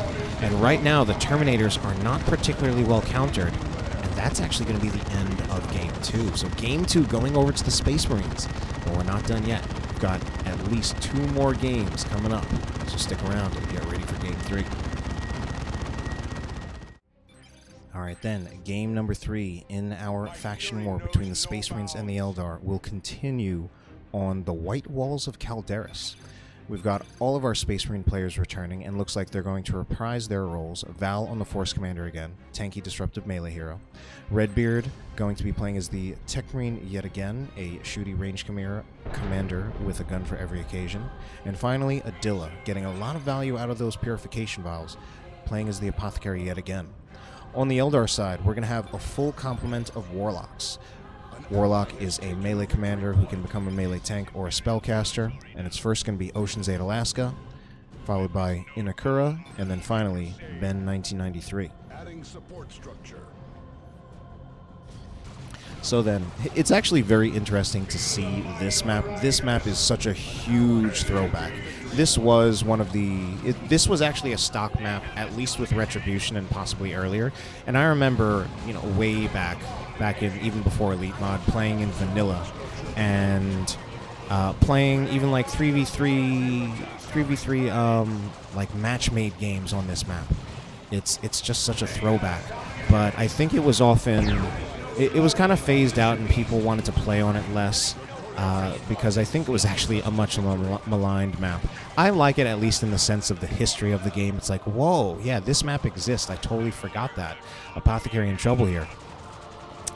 S1: And right now, the Terminators are not particularly well countered, and that's actually going to be the end of Game 2. So Game 2 going over to the Space Marines, but we're not done yet. We've got at least 2 more games coming up, so stick around and get ready for Game 3. Alright then, game number 3 in our faction war between the Space Marines and the Eldar will continue on the White Walls of Calderis. We've got all of our Space Marine players returning, and looks like they're going to reprise their roles. Val on the Force Commander again, tanky disruptive melee hero. Redbeard going to be playing as the Tech Marine yet again, a shooty range commander with a gun for every occasion. And finally, Adila, getting a lot of value out of those Purification Vials, playing as the Apothecary yet again. On the Eldar side, we're going to have a full complement of Warlocks. Warlock is a melee commander who can become a melee tank or a spellcaster, and it's first going to be OceansAteAlaska, followed by Inekura, and then finally Ben 1993. Adding support structure. So then, it's actually very interesting to see this map. This map is such a huge throwback. This was one of the... this was actually a stock map, at least with Retribution and possibly earlier. And I remember, you know, way back in, even before Elite Mod, playing in Vanilla and playing even like 3v3 like match-made games on this map. It's just such a throwback. But I think it was often... It was kind of phased out and people wanted to play on it less because I think it was actually a much maligned map. I like it, at least in the sense of the history of the game. It's like, whoa, yeah, this map exists. I totally forgot that. Apothecary in trouble here.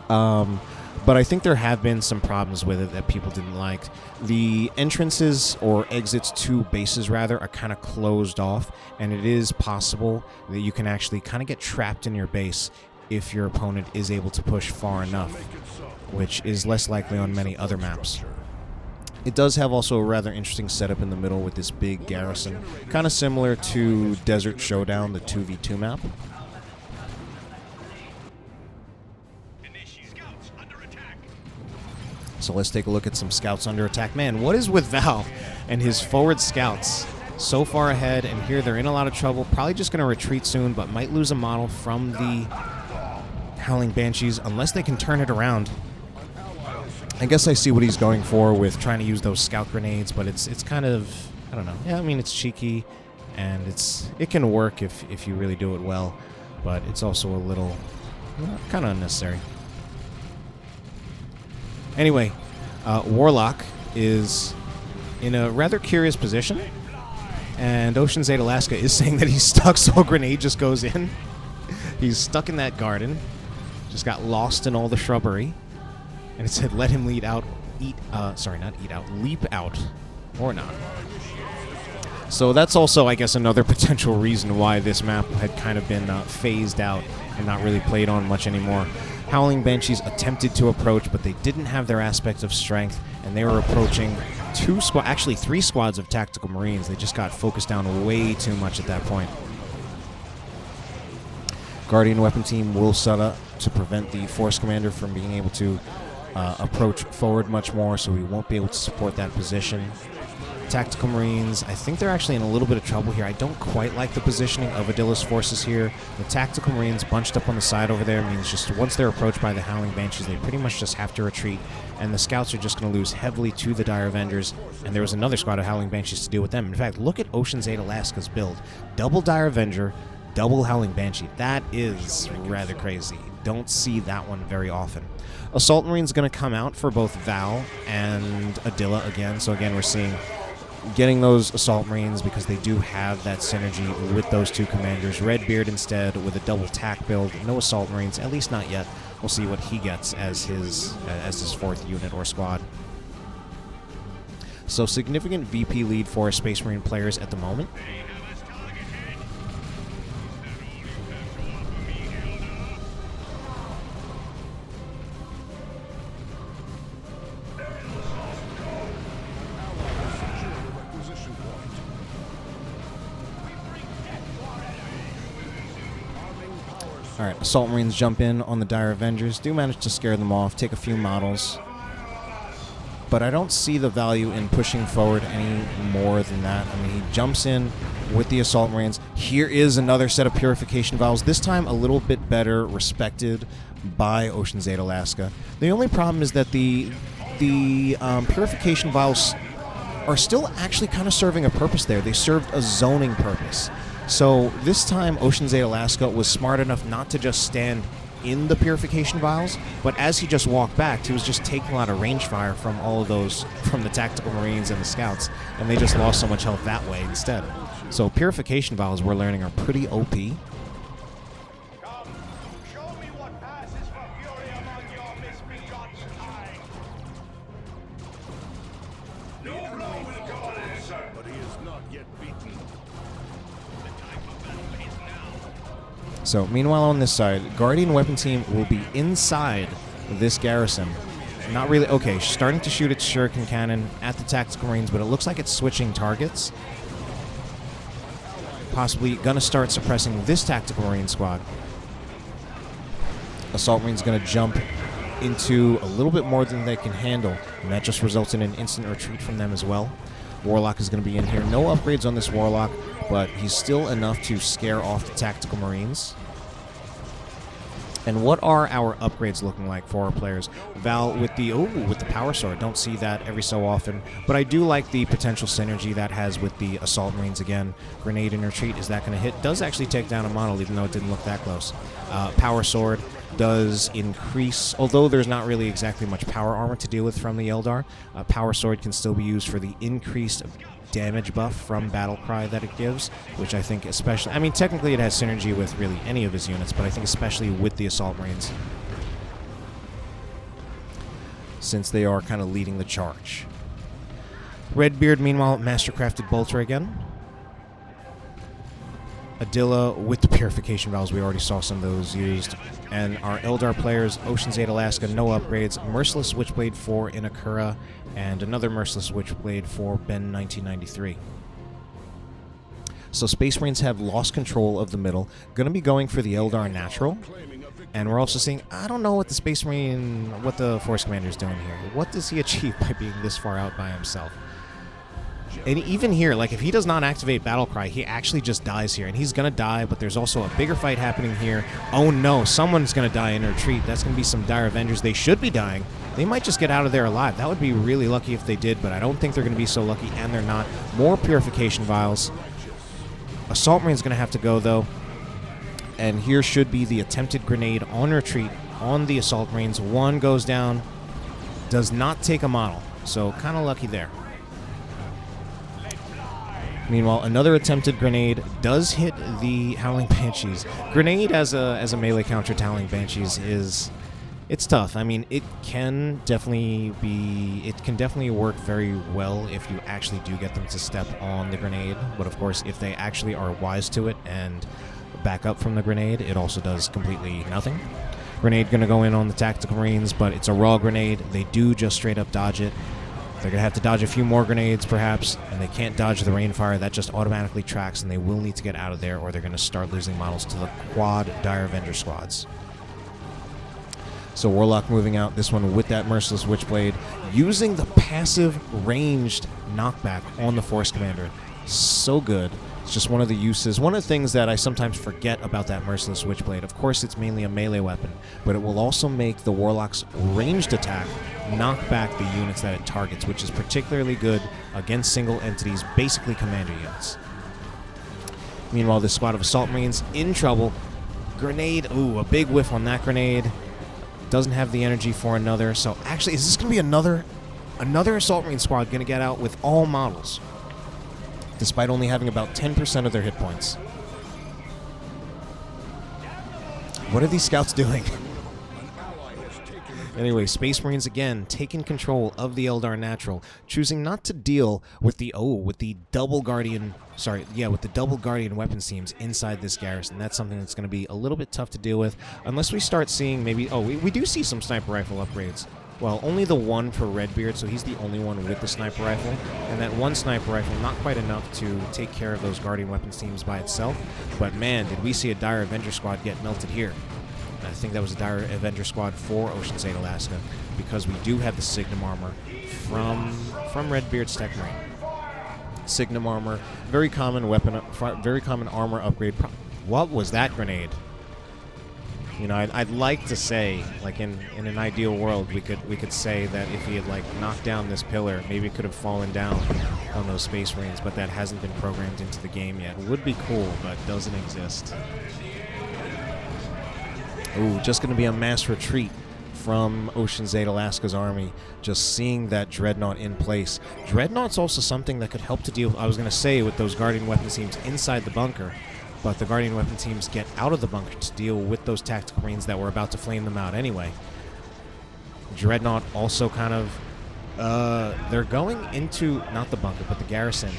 S1: But I think there have been some problems with it that people didn't like. The entrances, or exits to bases rather, are kind of closed off, and it is possible that you can actually kind of get trapped in your base if your opponent is able to push far enough, which is less likely on many other maps. It does have also a rather interesting setup in the middle with this big garrison, kind of similar to Desert Showdown, the 2v2 map. So let's take a look at some scouts under attack. Man, what is with Val and his forward scouts? So far ahead, and here they're in a lot of trouble. Probably just going to retreat soon, but might lose a model from the Howling Banshees unless they can turn it around. I guess I see what he's going for with trying to use those scout grenades, but it's kind of I don't know. Yeah, I mean, it's cheeky, and it can work if you really do it well, but it's also a little kind of unnecessary. Anyway, Warlock is in a rather curious position, and OceansAteAlaska is saying that he's stuck, so a grenade just goes in. He's stuck in that garden, just got lost in all the shrubbery, and it said, "Let him leap out, leap out, or not." So that's also, I guess, another potential reason why this map had kind of been phased out and not really played on much anymore. Howling Banshees attempted to approach, but they didn't have their aspect of strength, and they were approaching three squads of Tactical Marines. They just got focused down way too much at that point. Guardian Weapon Team will set up to prevent the Force Commander from being able to approach forward much more, so we won't be able to support that position. Tactical Marines, I think they're actually in a little bit of trouble here. I don't quite like the positioning of Adila's forces here. The Tactical Marines bunched up on the side over there means just once they're approached by the Howling Banshees, they pretty much just have to retreat, and the Scouts are just going to lose heavily to the Dire Avengers, and there was another squad of Howling Banshees to deal with them. In fact, look at OceansAteAlaska's build. Double Dire Avenger, double Howling Banshee. That is rather crazy. Don't see that one very often. Assault Marine's going to come out for both Val and Adila again, so again we're seeing getting those Assault Marines because they do have that synergy with those two commanders. Redbeard instead with a double tack build. No Assault Marines, at least not yet. We'll see what he gets as his fourth unit or squad. So significant VP lead for Space Marine players at the moment. Alright, Assault Marines jump in on the Dire Avengers, do manage to scare them off, take a few models. But I don't see the value in pushing forward any more than that. I mean, he jumps in with the Assault Marines. Here is another set of Purification Vials, this time a little bit better respected by OceansAteAlaska. The only problem is that the Purification Vials are still actually kind of serving a purpose there. They served a zoning purpose. So this time, OceansAteAlaska was smart enough not to just stand in the Purification Vials, but as he just walked back, he was just taking a lot of range fire from all of those, from the Tactical Marines and the Scouts, and they just lost so much health that way instead. So Purification Vials, we're learning, are pretty OP. So, meanwhile on this side, Guardian Weapon Team will be inside this garrison. Not really, okay, starting to shoot its Shuriken Cannon at the Tactical Marines, but it looks like it's switching targets. Possibly gonna start suppressing this Tactical Marine squad. Assault Marine's gonna jump into a little bit more than they can handle, and that just results in an instant retreat from them as well. Warlock is going to be in here. No upgrades on this Warlock, but he's still enough to scare off the Tactical Marines. And what are our upgrades looking like for our players? Val with the Power Sword. Don't see that every so often, but I do like the potential synergy that has with the Assault Marines again. Grenade and Retreat, is that going to hit? Does actually take down a model, even though it didn't look that close. Power Sword does increase, although there's not really exactly much power armor to deal with from the Eldar. Power Sword can still be used for the increased damage buff from Battle Cry that it gives, which I think especially, I mean, technically it has synergy with really any of his units, but I think especially with the Assault Marines, since they are kind of leading the charge. Redbeard, meanwhile, Mastercrafted Bolter again. Adila with the Purification Vials, we already saw some of those used. And our Eldar players, OceansAteAlaska, no upgrades. Merciless Witchblade for Inekura, and another Merciless Witchblade for Ben 1993. So Space Marines have lost control of the middle. Going to be going for the Eldar Natural. And we're also seeing, I don't know what the Space Marine, what the Force Commander is doing here. What does he achieve by being this far out by himself? And even here, like, if he does not activate Battle Cry, he actually just dies here. And he's going to die, but there's also a bigger fight happening here. Oh, no. Someone's going to die in retreat. That's going to be some Dire Avengers. They should be dying. They might just get out of there alive. That would be really lucky if they did, but I don't think they're going to be so lucky, and they're not. More Purification Vials. Assault Marine's going to have to go, though. And here should be the attempted grenade on retreat on the Assault Marines. One goes down. Does not take a model. So, kind of lucky there. Meanwhile, another attempted grenade does hit the Howling Banshees. Grenade as a melee counter to Howling Banshees it's tough. I mean, it can definitely work very well if you actually do get them to step on the grenade. But of course, if they actually are wise to it and back up from the grenade, it also does completely nothing. Grenade gonna go in on the Tactical Marines, but it's a raw grenade. They do just straight up dodge it. They're going to have to dodge a few more grenades, perhaps, and they can't dodge the rainfire. That just automatically tracks, and they will need to get out of there, or they're going to start losing models to the quad Dire Avenger squads. So Warlock moving out, this one with that Merciless Witchblade, using the passive ranged knockback on the Force Commander. So good. It's just one of the uses. One of the things that I sometimes forget about that Merciless Witchblade, of course it's mainly a melee weapon, but it will also make the Warlock's ranged attack knock back the units that it targets, which is particularly good against single entities, basically commander units. Meanwhile, this squad of Assault Marines in trouble. Grenade, ooh, a big whiff on that grenade. Doesn't have the energy for another, so actually, is this going to be another Assault Marine squad going to get out with all models, despite only having about 10% of their hit points? What are these scouts doing? Anyway, Space Marines again taking control of the Eldar Natural, choosing not to deal with the double Guardian weapon seams inside this garrison. That's something that's going to be a little bit tough to deal with unless we start seeing maybe we do see some sniper rifle upgrades. Well, only the one for Redbeard, so he's the only one with the sniper rifle. And that one sniper rifle, not quite enough to take care of those Guardian weapon teams by itself. But man, did we see a Dire Avenger squad get melted here. I think that was a Dire Avenger squad for OceansAteAlaska, because we do have the Signum armor from Redbeard's Tech Marine. Signum armor, very common weapon, very common armor upgrade. What was that grenade? You know, I'd like to say, like in an ideal world, we could say that if he had like knocked down this pillar, maybe it could have fallen down on those Space Marines, but that hasn't been programmed into the game yet. It would be cool, but doesn't exist. Ooh, just going to be a mass retreat from OceansAteAlaska's army. Just seeing that Dreadnought in place. Dreadnought's also something that could help to deal, I was going to say, with those Guardian weapon teams inside the bunker. But the Guardian weapon teams get out of the bunker to deal with those Tactical Marines that were about to flame them out anyway. Dreadnought also kind of... they're going into, not the bunker, but the garrison.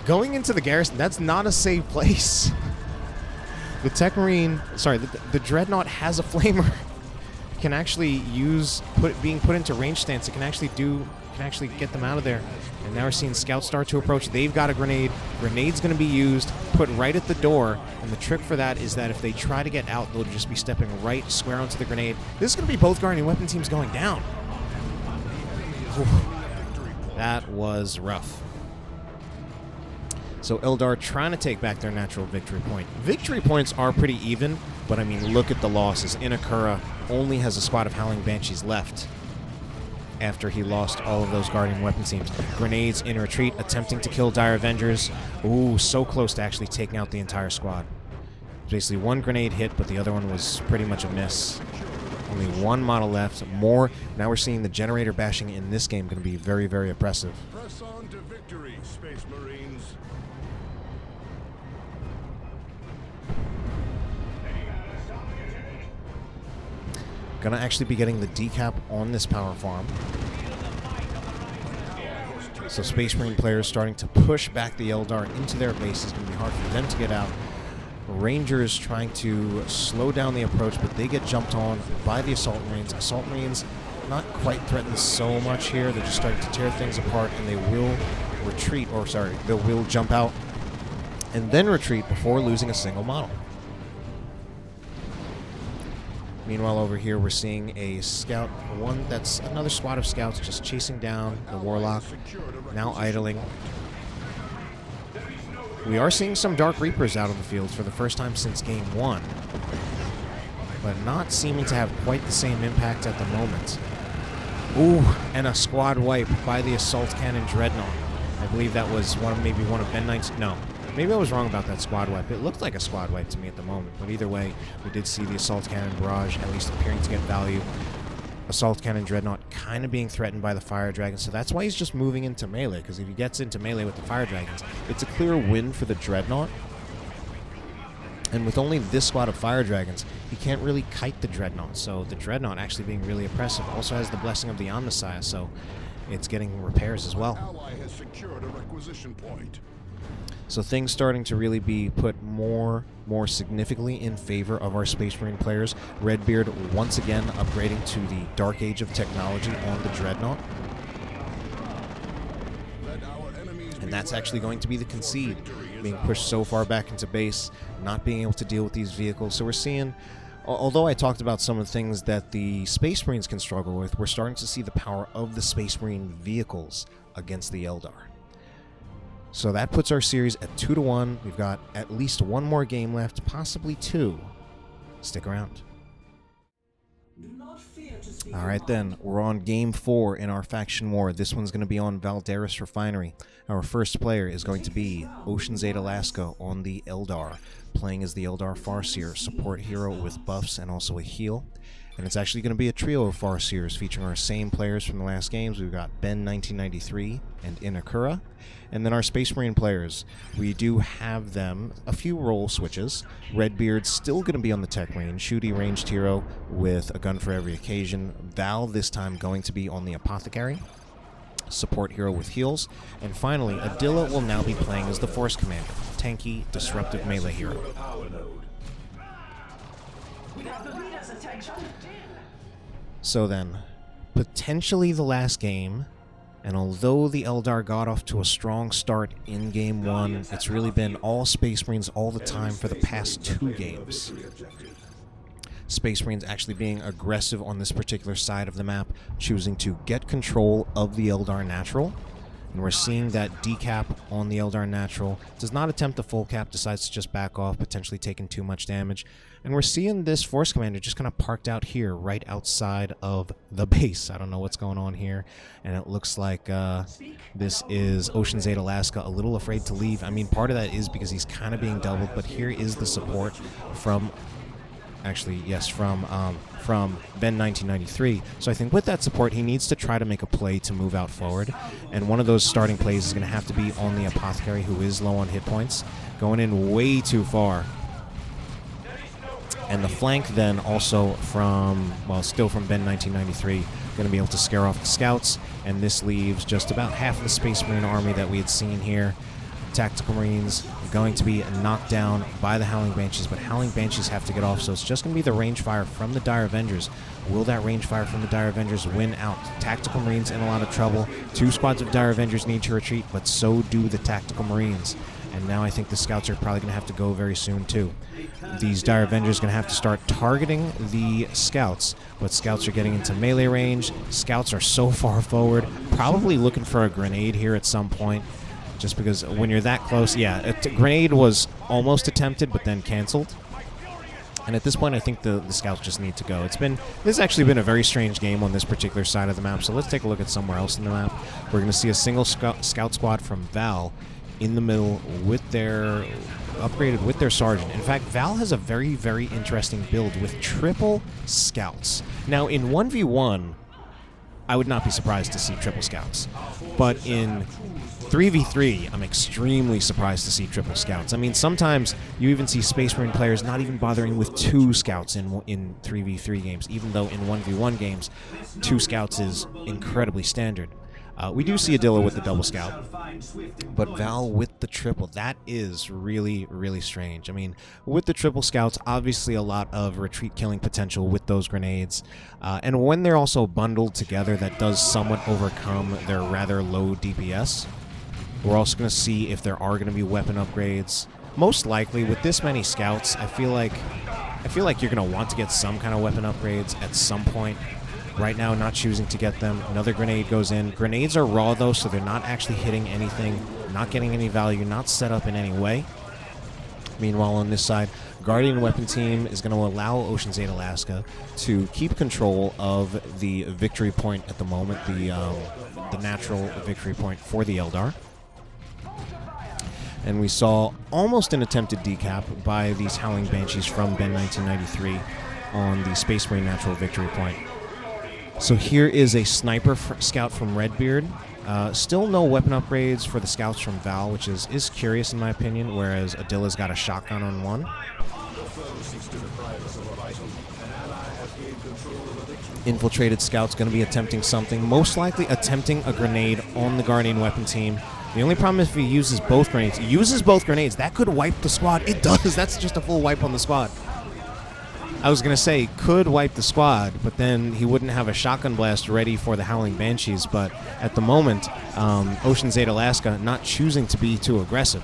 S1: Going into the garrison, that's not a safe place. The Tech Marine, sorry, the Dreadnought has a flamer. Can actually use being put into range stance. It can actually get them out of there. And now we're seeing scouts start to approach. They've got a grenade. Grenade's going to be used, put right at the door. And the trick for that is that if they try to get out, they'll just be stepping right square onto the grenade. This is going to be both Guardian weapon teams going down. Whew. That was rough. So Eldar trying to take back their natural victory point. Victory points are pretty even, but I mean, look at the losses. Inekura only has a squad of Howling Banshees left after he lost all of those Guardian weapon teams. Grenades in retreat, attempting to kill Dire Avengers. Ooh, so close to actually taking out the entire squad. Basically one grenade hit, but the other one was pretty much a miss. Only one model left. More. Now we're seeing the generator bashing in this game going to be very, very oppressive.
S2: Press on to victory, Space Marines.
S1: Gonna actually be getting the decap on this power farm. So Space Marine players starting to push back the Eldar into their base. It's gonna be hard for them to get out. Rangers trying to slow down the approach, but they get jumped on by the Assault Marines. Assault Marines not quite threatened so much here. They're just starting to tear things apart, and they will retreat, or sorry, they will jump out and then retreat before losing a single model. Meanwhile, over here, we're seeing a scout, that's another squad of scouts just chasing down the Warlock, now idling. We are seeing some Dark Reapers out on the field for the first time since Game 1, but not seeming to have quite the same impact at the moment. Ooh, and a squad wipe by the Assault Cannon Dreadnought. I believe that was maybe one of Ben Knight's... No, maybe I was wrong about that squad wipe. It looked like a squad wipe to me at the moment, but either way, we did see the Assault Cannon Barrage at least appearing to get value. Assault Cannon Dreadnought kind of being threatened by the Fire Dragon, so that's why he's just moving into melee, because if he gets into melee with the Fire Dragons, it's a clear win for the Dreadnought. And with only this squad of Fire Dragons, he can't really kite the Dreadnought, so the Dreadnought actually being really oppressive. Also has the Blessing of the Omnissiah, so it's getting repairs as well.
S2: Ally has secured a requisition point.
S1: So things starting to really be put more significantly in favor of our Space Marine players. Redbeard once again upgrading to the Dark Age of technology on the Dreadnought. And that's actually going to be the concede, being pushed so far back into base, not being able to deal with these vehicles. So we're seeing, although I talked about some of the things that the Space Marines can struggle with, we're starting to see the power of the Space Marine vehicles against the Eldar. So that puts our series at 2-1. We've got at least one more game left, possibly two. Stick around. Alright then, we're on Game 4 in our faction war. This one's going to be on Valderis Refinery. Our first player is going to be OceansAteAlaska on the Eldar, playing as the Eldar Farseer, support hero with buffs and also a heal. And it's actually going to be a trio of Farseers featuring our same players from the last games. We've got Ben 1993 and Inekura. And then our Space Marine players, we do have them a few role switches. Redbeard's still going to be on the Tech Marine, shooty ranged hero with a gun for every occasion. Val this time going to be on the Apothecary, support hero with heals. And finally, Adila will now be playing as the Force Commander, tanky, disruptive melee hero. So then, potentially the last game, and although the Eldar got off to a strong start in Game 1, it's really been all Space Marines all the time for the past 2 games. Space Marines actually being aggressive on this particular side of the map, choosing to get control of the Eldar Natural. And we're seeing that decap on the Eldar Natural. Does not attempt a full cap, decides to just back off, potentially taking too much damage. And we're seeing this Force Commander just kind of parked out here, right outside of the base. I don't know what's going on here. And it looks like this is OceansAteAlaska, a little afraid to leave. I mean, part of that is because he's kind of being doubled, but here is the support from... Actually, yes, from Ben 1993. So I think with that support, he needs to try to make a play to move out forward. And one of those starting plays is going to have to be on the Apothecary, who is low on hit points. Going in way too far. And the flank then also from, well, still from Ben 1993, going to be able to scare off the scouts. And this leaves just about half of the Space Marine army that we had seen here. Tactical Marines going to be knocked down by the Howling Banshees, but Howling Banshees have to get off, so it's just going to be the range fire from the Dire Avengers. Will that range fire from the Dire Avengers win out? Tactical Marines in a lot of trouble. 2 squads of Dire Avengers need to retreat, but so do the Tactical Marines. And now I think the scouts are probably going to have to go very soon too. These Dire Avengers are going to have to start targeting the scouts, but scouts are getting into melee range. Scouts are so far forward, probably looking for a grenade here at some point. Just because when you're that close, yeah, a grenade was almost attempted, but then canceled. And at this point, I think the scouts just need to go. This has actually been a very strange game on this particular side of the map, so let's take a look at somewhere else in the map. We're going to see a single scout squad from Val in the middle with their upgraded with their sergeant. In fact, Val has a very, very interesting build with triple scouts. Now, in 1v1, I would not be surprised to see triple scouts, but in 3v3, I'm extremely surprised to see triple scouts. I mean, sometimes you even see Space Marine players not even bothering with 2 scouts in 3v3 games, even though in 1v1 games, 2 scouts is incredibly standard. We do see Adila with the double scout, but Val with the triple, that is really, really strange. I mean, with the triple scouts, obviously a lot of retreat killing potential with those grenades, and when they're also bundled together, that does somewhat overcome their rather low DPS. We're also going to see if there are going to be weapon upgrades. Most likely, with this many scouts, I feel like I feel like you're going to want to get some kind of weapon upgrades at some point. Right now, not choosing to get them. Another grenade goes in. Grenades are raw, though, so they're not actually hitting anything, not getting any value, not set up in any way. Meanwhile, on this side, Guardian Weapon Team is going to allow OceansAteAlaska to keep control of the victory point at the moment, the natural victory point for the Eldar. And we saw almost an attempted decap by these Howling Banshees from Ben 1993 on the Space Marine natural victory point. So here is a sniper scout from Redbeard. Still no weapon upgrades for the scouts from Val, which is curious in my opinion, whereas Adila's got a shotgun on one. Infiltrated scout's going to be attempting something, most likely attempting a grenade on the Guardian Weapon Team. The only problem is if he uses both grenades. He uses both grenades. That could wipe the squad. It does. That's just a full wipe on the squad. I was going to say, could wipe the squad, but then he wouldn't have a shotgun blast ready for the Howling Banshees. But at the moment, OceansAteAlaska not choosing to be too aggressive.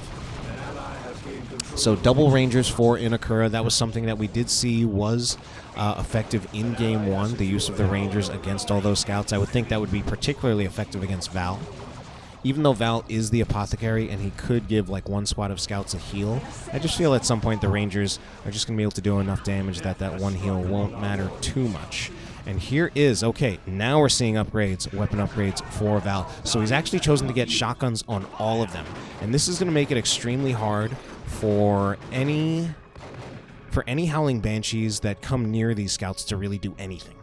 S1: So double Rangers for Inekura. That was something that we did see was effective in Game 1, the use of the Rangers against all those scouts. I would think that would be particularly effective against Val. Even though Val is the apothecary and he could give like one squad of scouts a heal, I just feel at some point the Rangers are just going to be able to do enough damage that that one heal won't matter too much. And here is, okay, now we're seeing upgrades, weapon upgrades for Val. So he's actually chosen to get shotguns on all of them. And this is going to make it extremely hard for any Howling Banshees that come near these scouts to really do anything.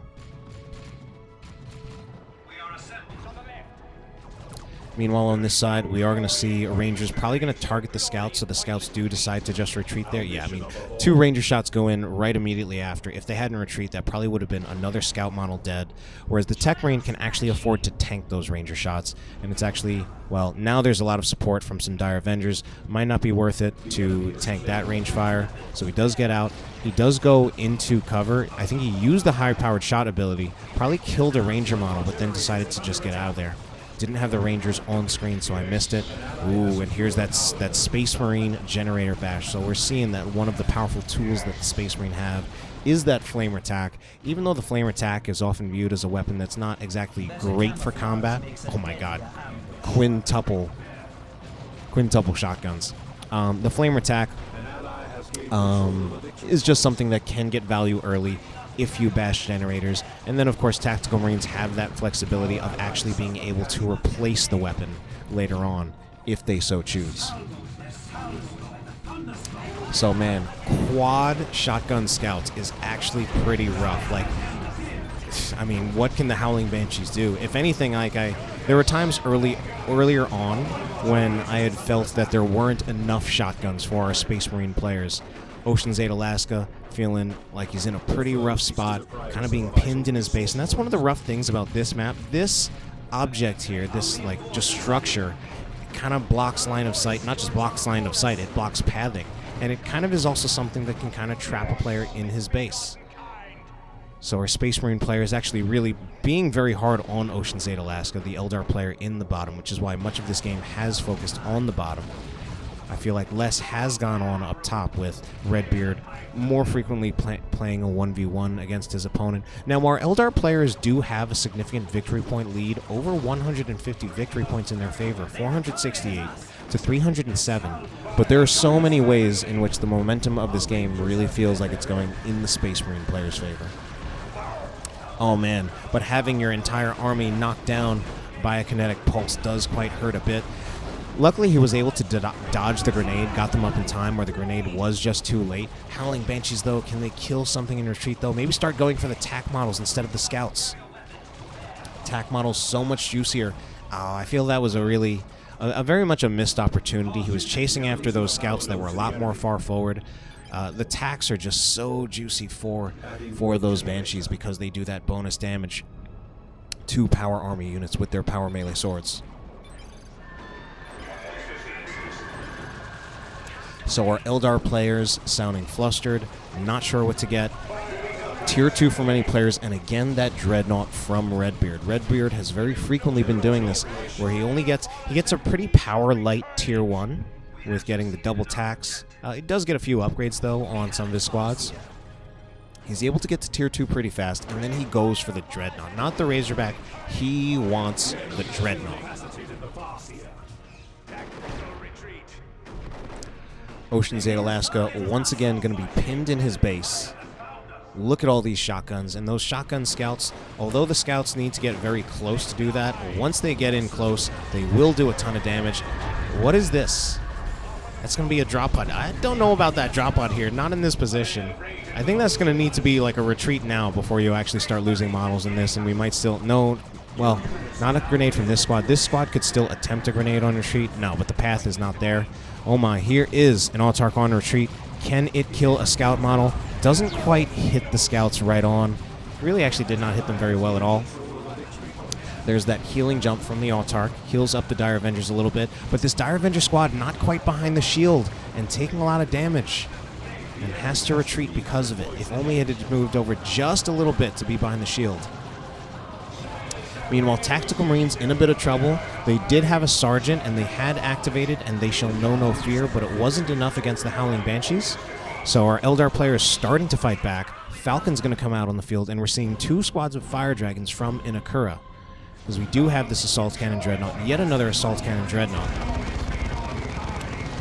S1: Meanwhile, on this side, we are going to see Rangers probably going to target the scouts, so the scouts do decide to just retreat there. Yeah, I mean, 2 Ranger shots go in right immediately after. If they hadn't retreat, that probably would have been another scout model dead, whereas the Tech Marine can actually afford to tank those Ranger shots, and it's actually, well, now there's a lot of support from some Dire Avengers. Might not be worth it to tank that range fire, so he does get out. He does go into cover. I think he used the high-powered shot ability, probably killed a Ranger model, but then decided to just get out of there. Didn't have the Rangers on screen, so I missed it. Ooh, and here's that Space Marine generator bash. So we're seeing that one of the powerful tools that the Space Marine have is that Flame Attack. Even though the Flame Attack is often viewed as a weapon that's not exactly great for combat. Oh my god. Quintuple shotguns. The Flame Attack is just something that can get value early if you bash generators. And then, of course, Tactical Marines have that flexibility of actually being able to replace the weapon later on, if they so choose. So, man, quad shotgun scouts is actually pretty rough. Like, I mean, what can the Howling Banshees do? If anything, like there were times earlier on when I had felt that there weren't enough shotguns for our Space Marine players. OceansAteAlaska feeling like he's in a pretty rough spot, kind of being pinned in his base. And that's one of the rough things about this map. This object here, this like just structure, kind of blocks line of sight. Not just blocks line of sight, it blocks pathing. And it kind of is also something that can kind of trap a player in his base. So our Space Marine player is actually really being very hard on OceansAteAlaska, the Eldar player in the bottom, which is why much of this game has focused on the bottom. I feel like less has gone on up top with Redbeard more frequently playing a 1v1 against his opponent. Now, our Eldar players do have a significant victory point lead, over 150 victory points in their favor, 468 to 307. But there are so many ways in which the momentum of this game really feels like it's going in the Space Marine players' favor. Oh man, but having your entire army knocked down by a kinetic pulse does quite hurt a bit. Luckily, he was able to dodge the grenade, got them up in time where the grenade was just too late. Howling Banshees, though, can they kill something in retreat, though? Maybe start going for the TAC models instead of the scouts. TAC models so much juicier. Oh, I feel that was a very much a missed opportunity. He was chasing after those scouts that were a lot more far forward. The TACs are just so juicy for those Banshees because they do that bonus damage to power army units with their power melee swords. So our Eldar players sounding flustered, not sure what to get. Tier 2 for many players, and again that Dreadnought from Redbeard. Redbeard has very frequently been doing this, where he gets a pretty power light Tier 1 with getting the double tax. It does get a few upgrades though on some of his squads. He's able to get to tier 2 pretty fast, and then he goes for the Dreadnought. Not the Razorback, he wants the Dreadnought. OceansAteAlaska once again going to be pinned in his base. Look at all these shotguns, and those shotgun scouts, although the scouts need to get very close to do that, once they get in close, they will do a ton of damage. What is this? That's going to be a drop pod. I don't know about that drop pod here, not in this position. I think that's going to need to be like a retreat now before you actually start losing models in this, and we might still... No, well, not a grenade from this squad. This squad could still attempt a grenade on retreat. No, but the path is not there. Oh my, here is an Autarch on retreat. Can it kill a scout model? Doesn't quite hit the scouts right on. Really actually did not hit them very well at all. There's that healing jump from the Autarch. Heals up the Dire Avengers a little bit. But this Dire Avenger squad not quite behind the shield and taking a lot of damage. And has to retreat because of it. If only it had moved over just a little bit to be behind the shield. Meanwhile, Tactical Marines in a bit of trouble. They did have a Sergeant, and they had activated, and they show no fear, but it wasn't enough against the Howling Banshees. So our Eldar players starting to fight back. Falcon's going to come out on the field, and we're seeing 2 squads of Fire Dragons from Inekura. Because we do have this Assault Cannon Dreadnought, yet another Assault Cannon Dreadnought.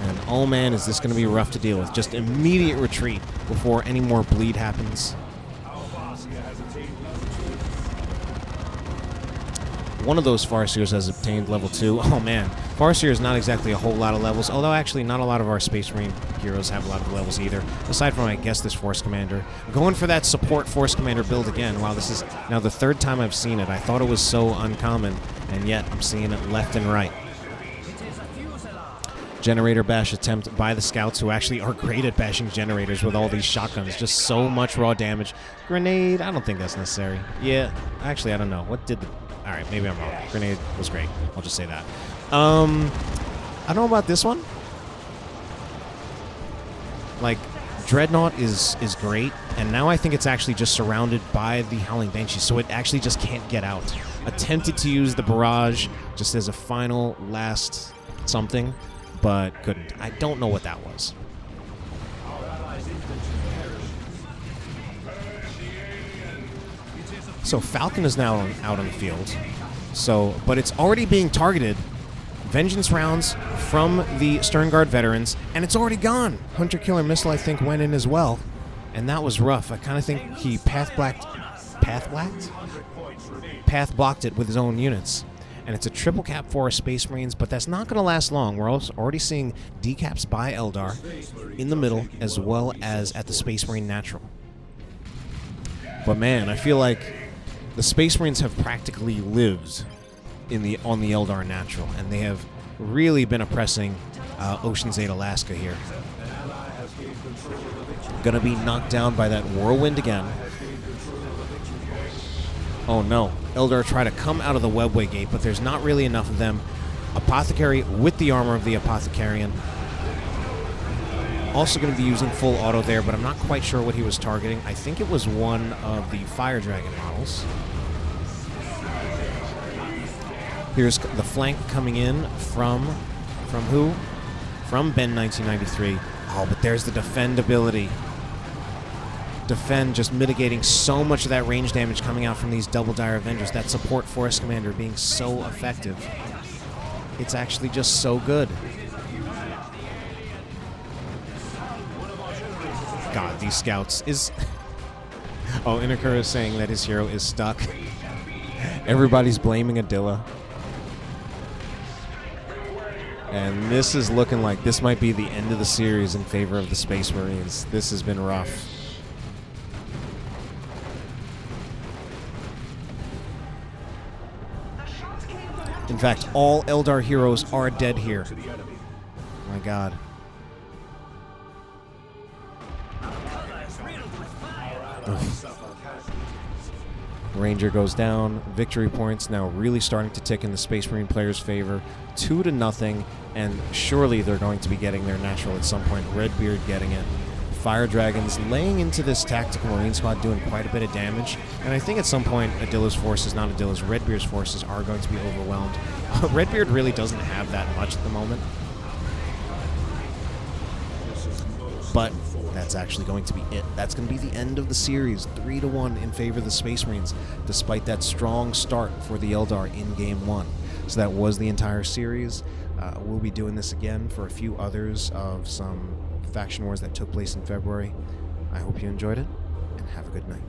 S1: And oh man, is this going to be rough to deal with. Just immediate retreat before any more bleed happens. One of those Farseers has obtained level 2. Oh man, Farseer is not exactly a whole lot of levels, although actually not a lot of our Space Marine heroes have a lot of levels either, aside from, I guess, this Force Commander. Going for that support Force Commander build again. Wow, this is now the 3rd time I've seen it. I thought it was so uncommon, and yet I'm seeing it left and right. Generator bash attempt by the scouts, who actually are great at bashing generators with all these shotguns. Just so much raw damage. Grenade, I don't think that's necessary. Yeah, actually, I don't know. What did the... Alright, maybe I'm wrong. Grenade was great. I'll just say that. I don't know about this one. Like, Dreadnought is great, and now I think it's actually just surrounded by the Howling Banshees, so it actually just can't get out. Attempted to use the barrage just as a final last something, but couldn't. I don't know what that was. So Falcon is now out on the field. So, but it's already being targeted. Vengeance rounds from the Sternguard veterans, and it's already gone. Hunter Killer Missile, I think, went in as well, and that was rough. I kind of think he path blocked it with his own units. And it's a triple cap for our Space Marines, but that's not going to last long. We're also already seeing decaps by Eldar in the middle, as well as at the Space Marine Natural. But man, I feel like the Space Marines have practically lived on the Eldar Natural, and they have really been oppressing OceansAteAlaska here. Gonna be knocked down by that Whirlwind again. Oh no, Eldar try to come out of the Webway Gate, but there's not really enough of them. Apothecary with the armor of the Apothecarian. Also going to be using full auto there, but I'm not quite sure what he was targeting. I think it was one of the Fire Dragon models. Here's the flank coming in from who? From Ben 1993. Oh, but there's the defend ability. Defend just mitigating so much of that range damage coming out from these double Dire Avengers. That support Force Commander being so effective. It's actually just so good. God, these scouts is... Oh, Inekura is saying that his hero is stuck. Everybody's blaming Adila. And this is looking like this might be the end of the series in favor of the Space Marines. This has been rough. In fact, all Eldar heroes are dead here. Oh my god. Ranger goes down. Victory points now really starting to tick in the Space Marine players' favor. 2-0, and surely they're going to be getting their natural at some point. Redbeard getting it. Fire Dragons laying into this Tactical Marine squad, doing quite a bit of damage. And I think at some point, Adila's forces, not Adila's, Redbeard's forces are going to be overwhelmed. Redbeard really doesn't have that much at the moment. But that's actually going to be it. That's going to be the end of the series, 3-1 in favor of the Space Marines, despite that strong start for the Eldar in Game 1. So that was the entire series. We'll be doing this again for a few others of some faction wars that took place in February. I hope you enjoyed it, and have a good night.